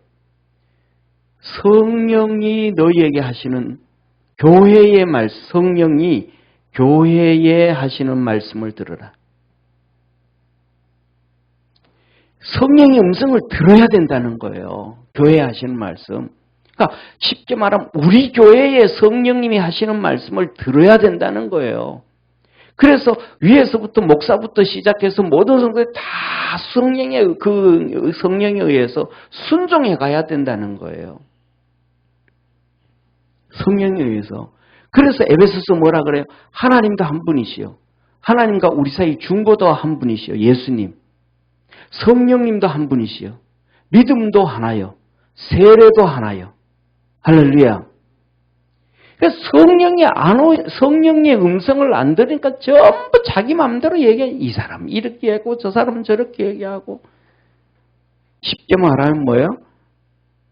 성령이 너희에게 하시는 교회의 성령이 교회에 하시는 말씀을 들으라. 성령의 음성을 들어야 된다는 거예요. 교회에 하시는 말씀. 그러니까 쉽게 말하면 우리 교회에 성령님이 하시는 말씀을 들어야 된다는 거예요. 그래서 위에서부터 목사부터 시작해서 모든 성도들이 다 성령에 의해서 순종해 가야 된다는 거예요. 성령에 의해서. 그래서 에베소서 뭐라 그래요? 하나님도 한 분이시요. 하나님과 우리 사이 중보도 한 분이시요. 예수님. 성령님도 한 분이시요. 믿음도 하나요. 세례도 하나요. 할렐루야. 성령의 음성을 안 들으니까 전부 자기 마음대로 얘기해. 이 사람 이렇게 얘기하고 저 사람은 저렇게 얘기하고. 쉽게 말하면 뭐예요?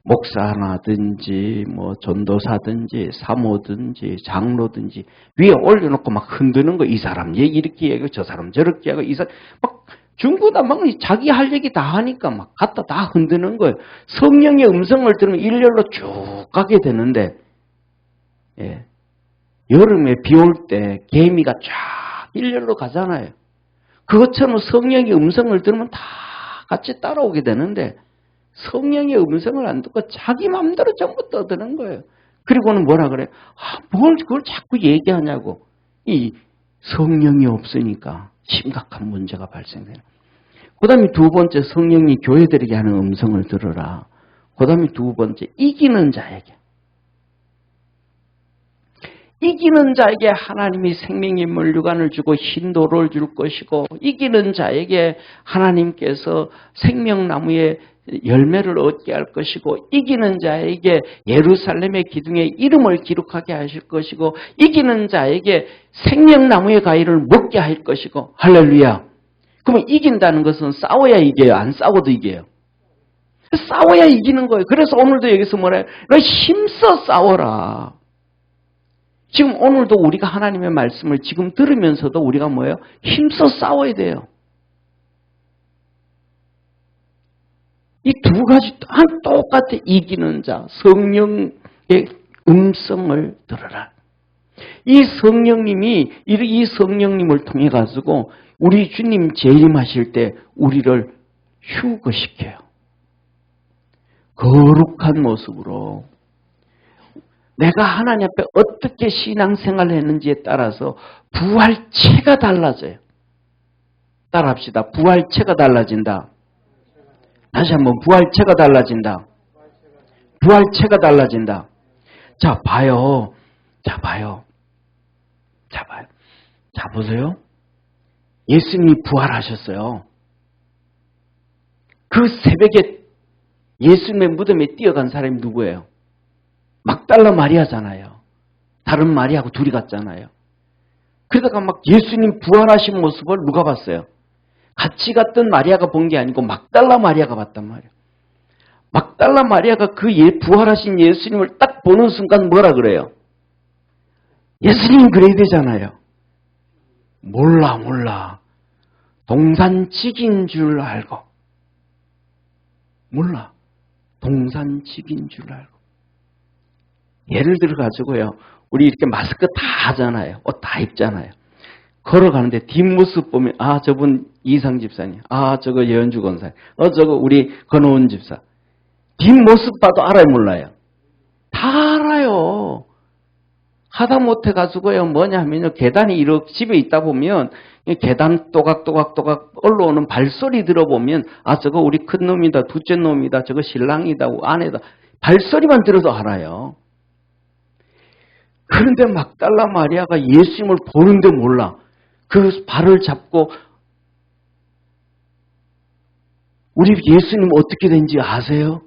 목사나든지 뭐 전도사든지 사모든지 장로든지 위에 올려놓고 막 흔드는 거. 이 사람 이렇게 얘기하고 저 사람 저렇게 하고 이 사람 막 중구다 막 자기 할 얘기 다 하니까 막 갖다 다 흔드는 거예요. 성령의 음성을 들으면 일렬로 쭉 가게 되는데 예. 여름에 비 올 때 개미가 쫙 일렬로 가잖아요. 그것처럼 성령의 음성을 들으면 다 같이 따라오게 되는데 성령의 음성을 안 듣고 자기 마음대로 전부 떠드는 거예요. 그리고는 뭐라 그래요? 뭘 그걸 자꾸 얘기하냐고. 이 성령이 없으니까 심각한 문제가 발생돼요. 그 다음에 두 번째, 성령이 교회들에게 하는 음성을 들으라. 그 다음에 두 번째, 이기는 자에게. 이기는 자에게 하나님이 생명의 물류관을 주고 흰돌을 줄 것이고, 이기는 자에게 하나님께서 생명나무의 열매를 얻게 할 것이고, 이기는 자에게 예루살렘의 기둥에 이름을 기록하게 하실 것이고, 이기는 자에게 생명나무의 과일을 먹게 할 것이고. 할렐루야. 그러면 이긴다는 것은 싸워야 이겨요? 안 싸워도 이겨요? 싸워야 이기는 거예요. 그래서 오늘도 여기서 뭐래요? 너 힘써 싸워라. 지금 오늘도 우리가 하나님의 말씀을 지금 들으면서도 우리가 뭐예요? 힘써 싸워야 돼요. 이 두 가지 똑같아. 이기는 자, 성령의 음성을 들으라. 이 성령님이 이 성령님을 통해 가지고 우리 주님 재림하실 때 우리를 휴거시켜요. 거룩한 모습으로. 내가 하나님 앞에 어떻게 신앙생활을 했는지에 따라서 부활체가 달라져요. 따라합시다. 부활체가 달라진다. 다시 한번 부활체가 달라진다. 부활체가 달라진다. 자, 봐요. 자, 보세요. 예수님이 부활하셨어요. 그 새벽에 예수님의 무덤에 뛰어간 사람이 누구예요? 막달라 마리아잖아요. 다른 마리아하고 둘이 갔잖아요. 그러다가 막 예수님 부활하신 모습을 누가 봤어요? 같이 갔던 마리아가 본 게 아니고 막달라 마리아가 봤단 말이에요. 막달라 마리아가 그 부활하신 예수님을 딱 보는 순간 뭐라 그래요? 예수님 그래야 되잖아요. 몰라. 동산직인 줄 알고. 몰라. 동산직인 줄 알고. 예를 들어 가지고요. 우리 이렇게 마스크 다 하잖아요. 옷 다 입잖아요. 걸어가는데 뒷모습 보면 저분 이상 집사님. 저거 예언주 권사님. 저거 우리 건호원 집사. 뒷모습 봐도 알아요, 몰라요? 다 알아요. 하다못해 가지고요. 뭐냐 하면요. 계단이 이렇게 집에 있다 보면 계단 또각또각 올라오는 발소리 들어보면 저거 우리 큰 놈이다, 둘째 놈이다, 저거 신랑이다, 아내다. 발소리만 들어도 알아요. 그런데 막달라 마리아가 예수님을 보는데 몰라. 그 발을 잡고 우리 예수님 어떻게 된지 아세요?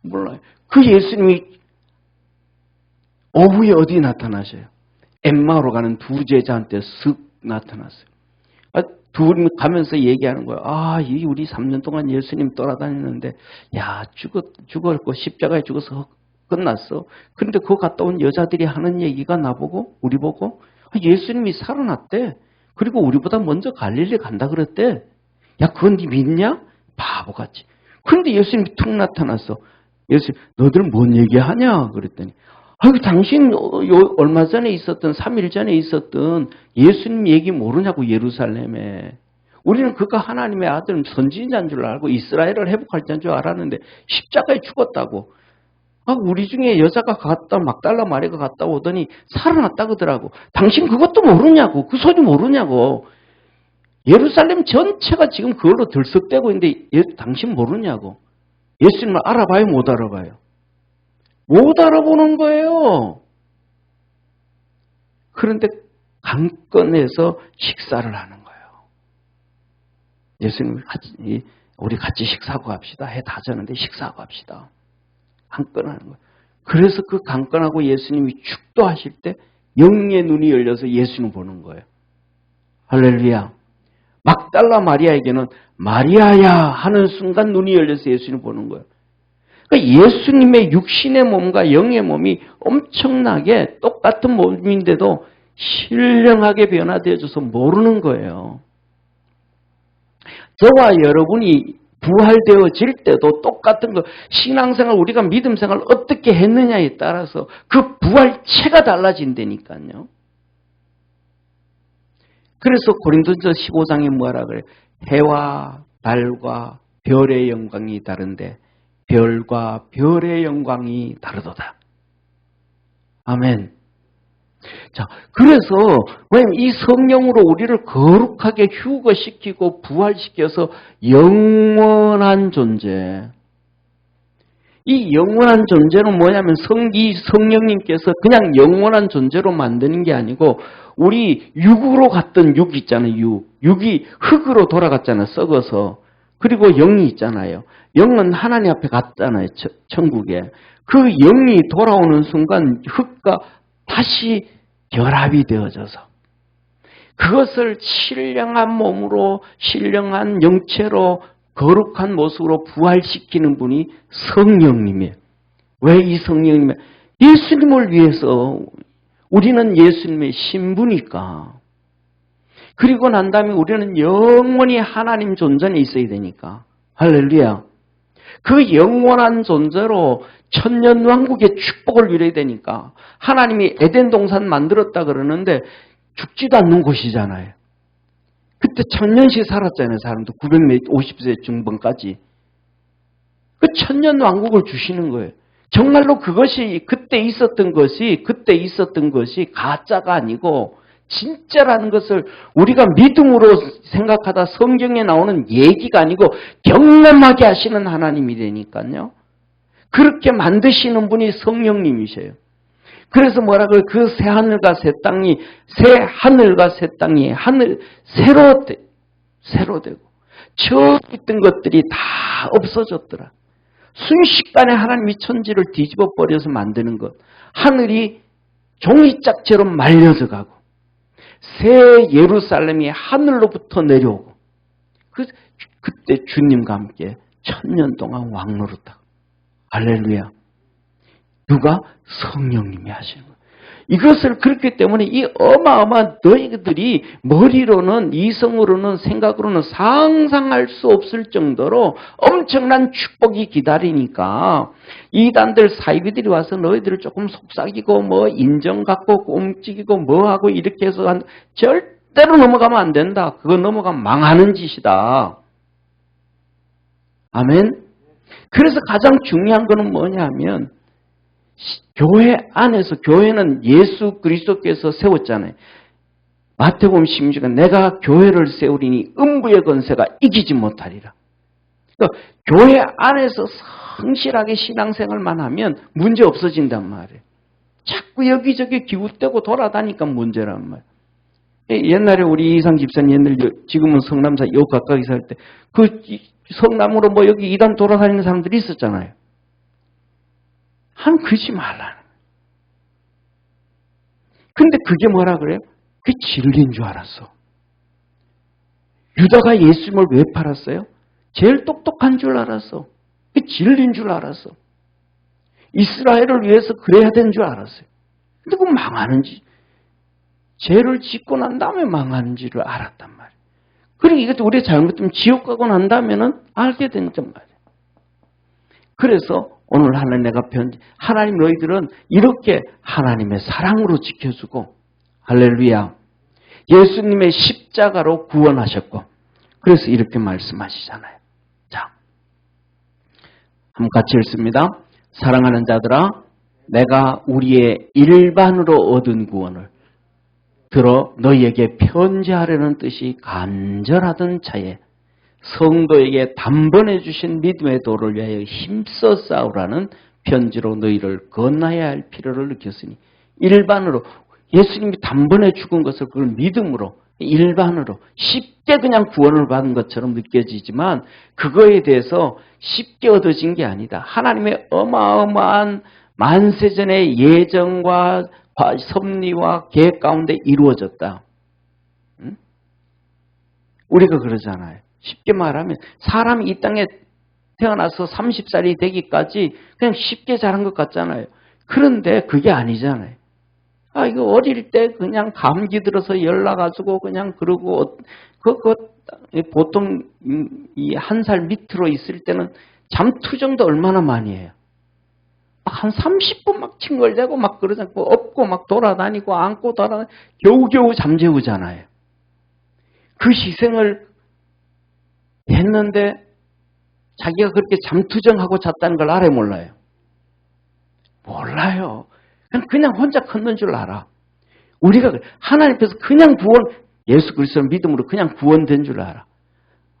몰라요. 그 예수님이 오후에 어디 나타나셔요? 엠마오로 가는 두 제자한테 쓱 나타났어요. 둘이 가면서 얘기하는 거예요. 우리 3년 동안 예수님 돌아다녔는데 죽었고 십자가에 죽어서 끝났어. 그런데 그거 갔다 온 여자들이 하는 얘기가 나보고 우리 보고 예수님이 살아났대. 그리고 우리보다 먼저 갈릴리 간다 그랬대. 그건 네 믿냐? 바보같이. 그런데 예수님이 툭 나타났어. 예수님, 너들 뭔 얘기하냐? 그랬더니 당신 얼마 전에 있었던 3일 전에 있었던 예수님 얘기 모르냐고 예루살렘에. 우리는 그가 하나님의 아들 선지자인 줄 알고 이스라엘을 회복할 자인 줄 알았는데 십자가에 죽었다고. 우리 중에 여자가 막달라 마리아가 갔다 오더니 살아났다 그러더라고. 당신 그것도 모르냐고. 그 소리 모르냐고. 예루살렘 전체가 지금 그걸로 들썩대고 있는데 당신 모르냐고. 예수님을 알아봐요, 못 알아봐요? 못 알아보는 거예요. 그런데 강권해서 식사를 하는 거예요. 예수님 우리 같이 식사하고 갑시다. 해 다 졌는데 식사하고 갑시다. 강권하는 거예요. 그래서 그 강권하고 예수님이 축도하실 때 영의 눈이 열려서 예수님 보는 거예요. 할렐루야. 막달라 마리아에게는 마리아야 하는 순간 눈이 열려서 예수님 보는 거예요. 그러니까 예수님의 육신의 몸과 영의 몸이 엄청나게 똑같은 몸인데도 신령하게 변화되어져서 모르는 거예요. 저와 여러분이 부활되어질 때도 똑같은 거, 신앙생활, 우리가 믿음생활을 어떻게 했느냐에 따라서 그 부활체가 달라진다니까요. 그래서 고린도전서 15장에 뭐라 그래요? 해와 달과 별의 영광이 다른데 별과 별의 영광이 다르도다. 아멘. 자, 그래서 왜냐면 이 성령으로 우리를 거룩하게 휴거시키고 부활시켜서 영원한 존재. 이 영원한 존재는 뭐냐면 이 성령님께서 그냥 영원한 존재로 만드는 게 아니고 우리 육으로 갔던 육 있잖아요. 육이 흙으로 돌아갔잖아요. 썩어서. 그리고 영이 있잖아요. 영은 하나님 앞에 갔잖아요. 천국에. 그 영이 돌아오는 순간 흙과 다시 결합이 되어져서 그것을 신령한 몸으로 신령한 영체로 거룩한 모습으로 부활시키는 분이 성령님이에요. 왜 이 성령님이에요? 예수님을 위해서. 우리는 예수님의 신부니까. 그리고 난 다음에 우리는 영원히 하나님 존전에 있어야 되니까. 할렐루야. 그 영원한 존재로 천년왕국의 축복을 누려야 되니까 하나님이 에덴 동산 만들었다 그러는데 죽지도 않는 곳이잖아요. 그때 천년씩 살았잖아요. 사람도 950세 중반까지. 그 천년왕국을 주시는 거예요. 정말로 그것이 그때 있었던 것이 가짜가 아니고 진짜라는 것을 우리가 믿음으로 생각하다 성경에 나오는 얘기가 아니고 경험하게 하시는 하나님이 되니까요. 그렇게 만드시는 분이 성령님이세요. 그래서 뭐라고요? 그 새 하늘과 새 땅이 새로 되고 처음 있던 것들이 다 없어졌더라. 순식간에 하나님이 천지를 뒤집어 버려서 만드는 것. 하늘이 종이짝처럼 말려져 가고 새 예루살렘이 하늘로부터 내려오고 그때 주님과 함께 1000년 동안 왕노릇하고 할렐루야. 누가? 성령님이 하시는 거예요. 이것을 그렇기 때문에 이 어마어마한 너희들이 머리로는 이성으로는 생각으로는 상상할 수 없을 정도로 엄청난 축복이 기다리니까 이단들 사이비들이 와서 너희들을 조금 속삭이고 뭐 인정 갖고 꼼찍이고 뭐하고 이렇게 해서 절대로 넘어가면 안 된다. 그거 넘어가면 망하는 짓이다. 아멘. 그래서 가장 중요한 거는 뭐냐면 교회 안에서 교회는 예수 그리스도께서 세웠잖아요. 마태복음 16장 내가 교회를 세우리니 음부의 권세가 이기지 못하리라. 그러니까 교회 안에서 성실하게 신앙생활만 하면 문제 없어진단 말이에요. 자꾸 여기저기 기웃대고 돌아다니까 문제란 말이에요. 옛날에 우리 이상 집사님 옛날 지금은 성남사 요 가까이 살 때 그 성남으로 뭐 여기 이단 돌아다니는 사람들이 있었잖아요. 그러지 말라는. 근데 그게 뭐라 그래요? 그게 진리인 줄 알았어. 유다가 예수님을 왜 팔았어요? 제일 똑똑한 줄 알았어. 그게 진리인 줄 알았어. 이스라엘을 위해서 그래야 되는 줄 알았어요. 근데 그건 망하는지. 죄를 짓고 난 다음에 망하는지를 알았단 말이에요. 그리고 이것도 우리가 잘못하면 지옥 가고 난 다음에는 알게 된단 말이에요. 그래서 오늘 하나님 너희들은 이렇게 하나님의 사랑으로 지켜주고 할렐루야. 예수님의 십자가로 구원하셨고 그래서 이렇게 말씀하시잖아요. 자, 한번 같이 읽습니다. 사랑하는 자들아 내가 우리의 일반으로 얻은 구원을 들어 너희에게 편지하려는 뜻이 간절하던 차에 성도에게 단번에 주신 믿음의 도를 위하여 힘써 싸우라는 편지로 너희를 건하여야 할 필요를 느꼈으니 일반으로 예수님이 단번에 죽은 것을 그걸 믿음으로 일반으로 쉽게 그냥 구원을 받은 것처럼 느껴지지만 그거에 대해서 쉽게 얻어진 게 아니다. 하나님의 어마어마한 만세전의 예정과 섭리와 계획 가운데 이루어졌다. 응? 우리가 그러잖아요. 쉽게 말하면 사람이 이 땅에 태어나서 30살이 되기까지 그냥 쉽게 자란 것 같잖아요. 그런데 그게 아니잖아요. 이거 어릴 때 그냥 감기 들어서 열 나가지고 그냥 그러고 보통 이 1살 밑으로 있을 때는 잠투정도 얼마나 많이 해요. 한 30분 막 칭얼대고 막 그러잖아요. 업고 막 돌아다니고 안고 돌아다니고 겨우겨우 잠재우잖아요. 그 희생을 했는데 자기가 그렇게 잠투정하고 잤다는 걸 알아요, 몰라요? 몰라요. 그냥 혼자 컸는 줄 알아. 우리가 하나님께서 그냥 예수 그리스도를 믿음으로 그냥 구원된 줄 알아.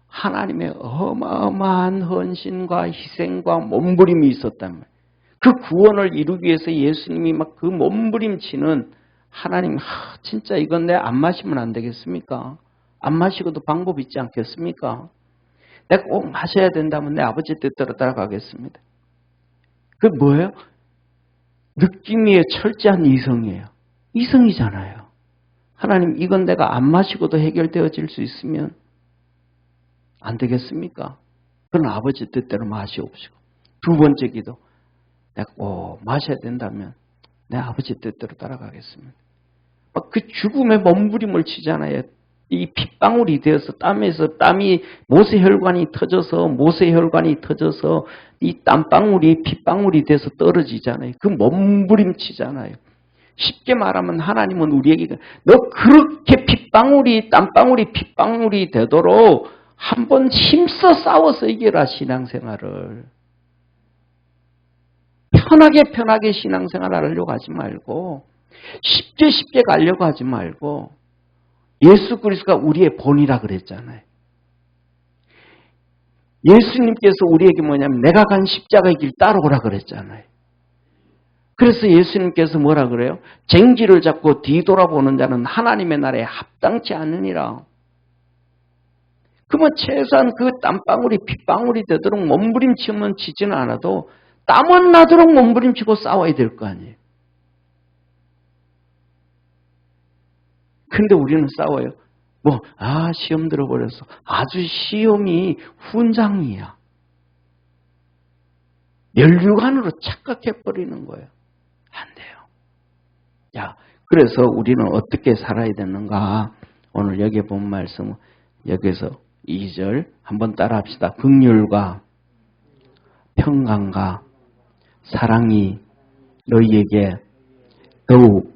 하나님의 어마어마한 헌신과 희생과 몸부림이 있었단 말이에요. 그 구원을 이루기 위해서 예수님이 막 그 몸부림치는 하나님, 진짜 이건 내 안 마시면 안 되겠습니까? 안 마시고도 방법 있지 않겠습니까? 내가 꼭 마셔야 된다면 내 아버지 뜻대로 따라가겠습니다. 그 뭐예요? 느낌이 철저한 이성이에요. 이성이잖아요. 하나님, 이건 내가 안 마시고도 해결되어질 수 있으면 안 되겠습니까? 그건 아버지 뜻대로 마시옵시고. 두 번째 기도. 내가 꼭 마셔야 된다면 내 아버지 뜻대로 따라가겠습니다. 그 죽음의 몸부림을 치잖아요. 이 핏방울이 되어서 땀이 모세혈관이 터져서 이 땀방울이 핏방울이 돼서 떨어지잖아요. 그 몸부림치잖아요. 쉽게 말하면 하나님은 우리에게 너 그렇게 땀방울이 되도록 한번 힘써 싸워서 이겨라 신앙생활을. 편하게 신앙생활을 하려고 하지 말고 쉽게 가려고 하지 말고 예수 그리스도가 우리의 본이라 그랬잖아요. 예수님께서 우리에게 뭐냐면 내가 간 십자가의 길 따라오라 그랬잖아요. 그래서 예수님께서 뭐라 그래요? 쟁기를 잡고 뒤돌아보는 자는 하나님의 나라에 합당치 않으니라. 그러면 최소한 그 땀방울이 핏방울이 되도록 몸부림치면 치지는 않아도 땀은 나도록 몸부림치고 싸워야 될 거 아니에요. 근데 우리는 싸워요. 시험 들어버렸어. 아주 시험이 훈장이야. 면류관으로 착각해버리는 거예요. 안 돼요. 자, 그래서 우리는 어떻게 살아야 되는가? 오늘 여기 본 말씀, 여기서 2절 한번 따라 합시다. 긍휼과 평강과 사랑이 너희에게 더욱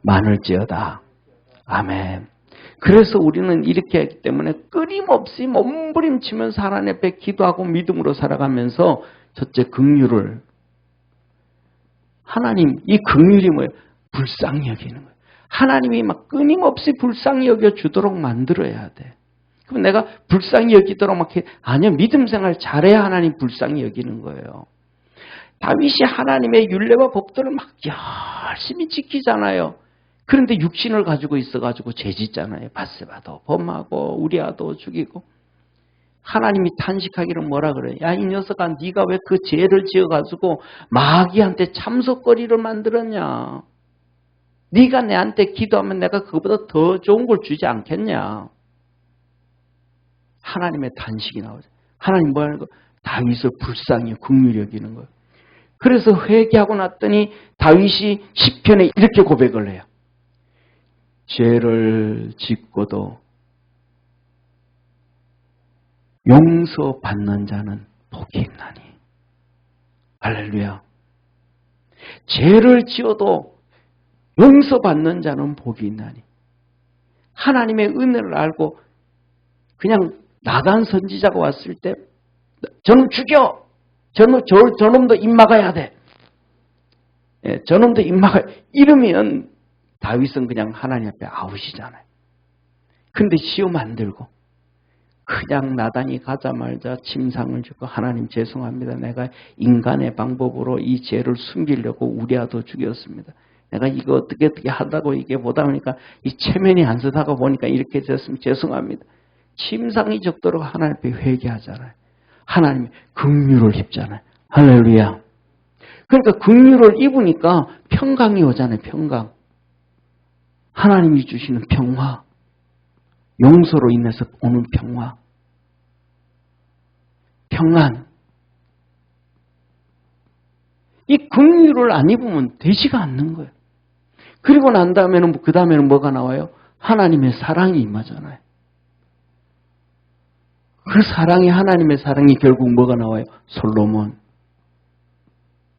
많을지어다. 아멘. 그래서 우리는 이렇게 하기 때문에 끊임없이 몸부림치면서 하나님 앞에 기도하고 믿음으로 살아가면서 첫째 긍휼을, 하나님 이 긍휼이 뭐예요? 불쌍히 여기는 거예요. 하나님이 막 끊임없이 불쌍히 여겨주도록 만들어야 돼. 그럼 내가 불쌍히 여기도록 아니요, 믿음 생활 잘해야 하나님 불쌍히 여기는 거예요. 다윗이 하나님의 율례와 법도를 막 열심히 지키잖아요. 그런데 육신을 가지고 있어가지고 죄짓잖아요. 밧세바도 범하고 우리아도 죽이고. 하나님이 탄식하기를 뭐라 그래요? 야, 이 녀석아, 네가 왜 그 죄를 지어가지고 마귀한테 참석거리를 만들었냐? 네가 내한테 기도하면 내가 그거보다 더 좋은 걸 주지 않겠냐? 하나님의 탄식이 나오죠. 하나님 뭐 하는 거? 다윗을 불쌍히 긍휼히 여기는 거예요. 그래서 회개하고 났더니 다윗이 시편에 이렇게 고백을 해요. 죄를 짓고도 용서받는 자는 복이 있나니. 할렐루야. 죄를 지어도 용서받는 자는 복이 있나니. 하나님의 은혜를 알고 그냥 나간 선지자가 왔을 때 저놈 죽여! 저놈도 입 막아야 돼. 저놈도 입 막아야 돼. 이러면 다윗은 그냥 하나님 앞에 아웃이잖아요. 근데 시험 안 들고 그냥 나단이 가자마자 침상을 주고 하나님 죄송합니다. 내가 인간의 방법으로 이 죄를 숨기려고 우리아도 죽였습니다. 내가 이거 어떻게 하다고 이게 보다 보니까 이 체면이 안 서다가 보니까 이렇게 됐으면 죄송합니다. 침상이 적도록 하나님 앞에 회개하잖아요. 하나님이 긍휼을 입잖아요. 할렐루야. 그러니까 긍휼을 입으니까 평강이 오잖아요. 평강. 하나님이 주시는 평화. 용서로 인해서 오는 평화. 평안. 이 긍휼을 안 입으면 되지가 않는 거예요. 그리고 난 다음에는 그 다음에는 뭐가 나와요? 하나님의 사랑이 임하잖아요. 그 사랑이, 하나님의 사랑이 결국 뭐가 나와요? 솔로몬.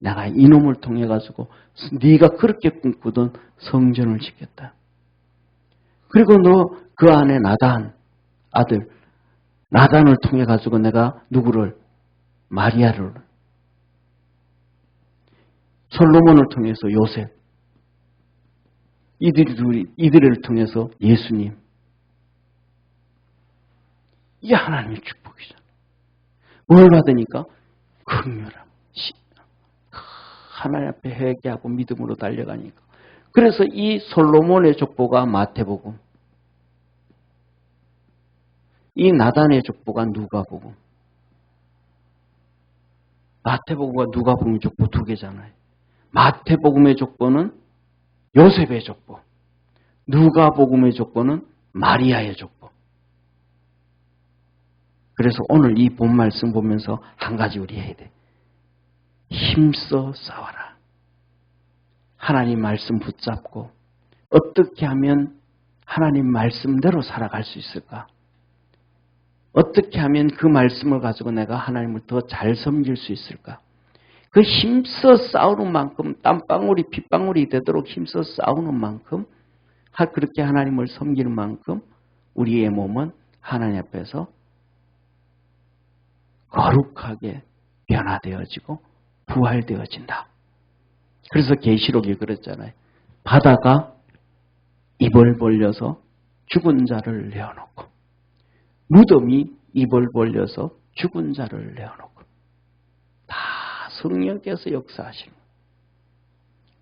내가 이놈을 통해 가지고 네가 그렇게 꿈꾸던 성전을 짓겠다. 그리고 너 그 안에 나단 아들 나단을 통해 가지고 내가 누구를? 마리아를. 솔로몬을 통해서 요셉. 이들을 통해서 예수님. 이게 하나님의 축복이잖아. 뭘 받으니까? 긍휼함. 하나님 앞에 회개하고 믿음으로 달려가니까. 그래서 이 솔로몬의 족보가 마태복음, 이 나단의 족보가 누가복음. 마태복음과 누가복음의 족보 두 개잖아요. 마태복음의 족보는 요셉의 족보, 누가복음의 족보는 마리아의 족보. 그래서 오늘 이 본 말씀 보면서 한 가지 우리 해야 돼. 힘써 싸워라. 하나님 말씀 붙잡고 어떻게 하면 하나님 말씀대로 살아갈 수 있을까? 어떻게 하면 그 말씀을 가지고 내가 하나님을 더 잘 섬길 수 있을까? 그 힘써 싸우는 만큼 땀방울이 핏방울이 되도록 힘써 싸우는 만큼 그렇게 하나님을 섬기는 만큼 우리의 몸은 하나님 앞에서 거룩하게 변화되어지고 부활되어진다. 그래서 계시록이 그랬잖아요. 바다가 입을 벌려서 죽은 자를 내어놓고 무덤이 입을 벌려서 죽은 자를 내어놓고 다 성령께서 역사하시는 거예요.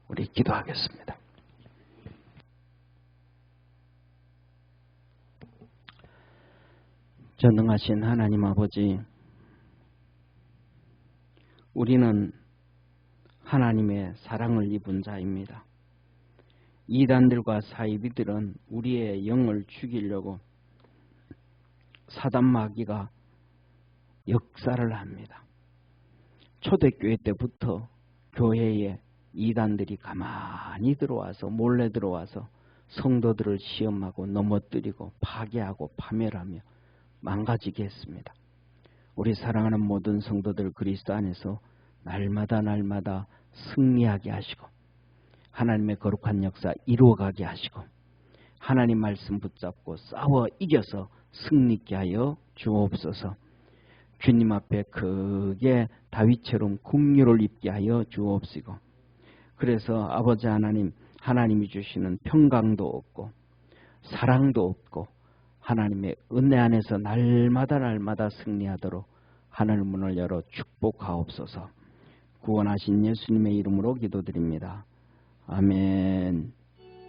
우리 기도하겠습니다. 전능하신 하나님 아버지, 우리는 하나님의 사랑을 입은 자입니다. 이단들과 사이비들은 우리의 영을 죽이려고 사단 마귀가 역사를 합니다. 초대교회 때부터 교회에 이단들이 가만히 들어와서 몰래 들어와서 성도들을 시험하고 넘어뜨리고 파괴하고 파멸하며 망가지게 했습니다. 우리 사랑하는 모든 성도들 그리스도 안에서 날마다 승리하게 하시고 하나님의 거룩한 역사 이루어가게 하시고 하나님 말씀 붙잡고 싸워 이겨서 승리케 하여 주옵소서. 주님 앞에 크게 다윗처럼 긍휼을 입게 하여 주옵시고, 그래서 아버지 하나님, 하나님이 주시는 평강도 없고 사랑도 없고 하나님의 은혜 안에서 날마다 승리하도록 하늘 문을 열어 축복하옵소서. 구원하신 예수님의 이름으로 기도드립니다. 아멘.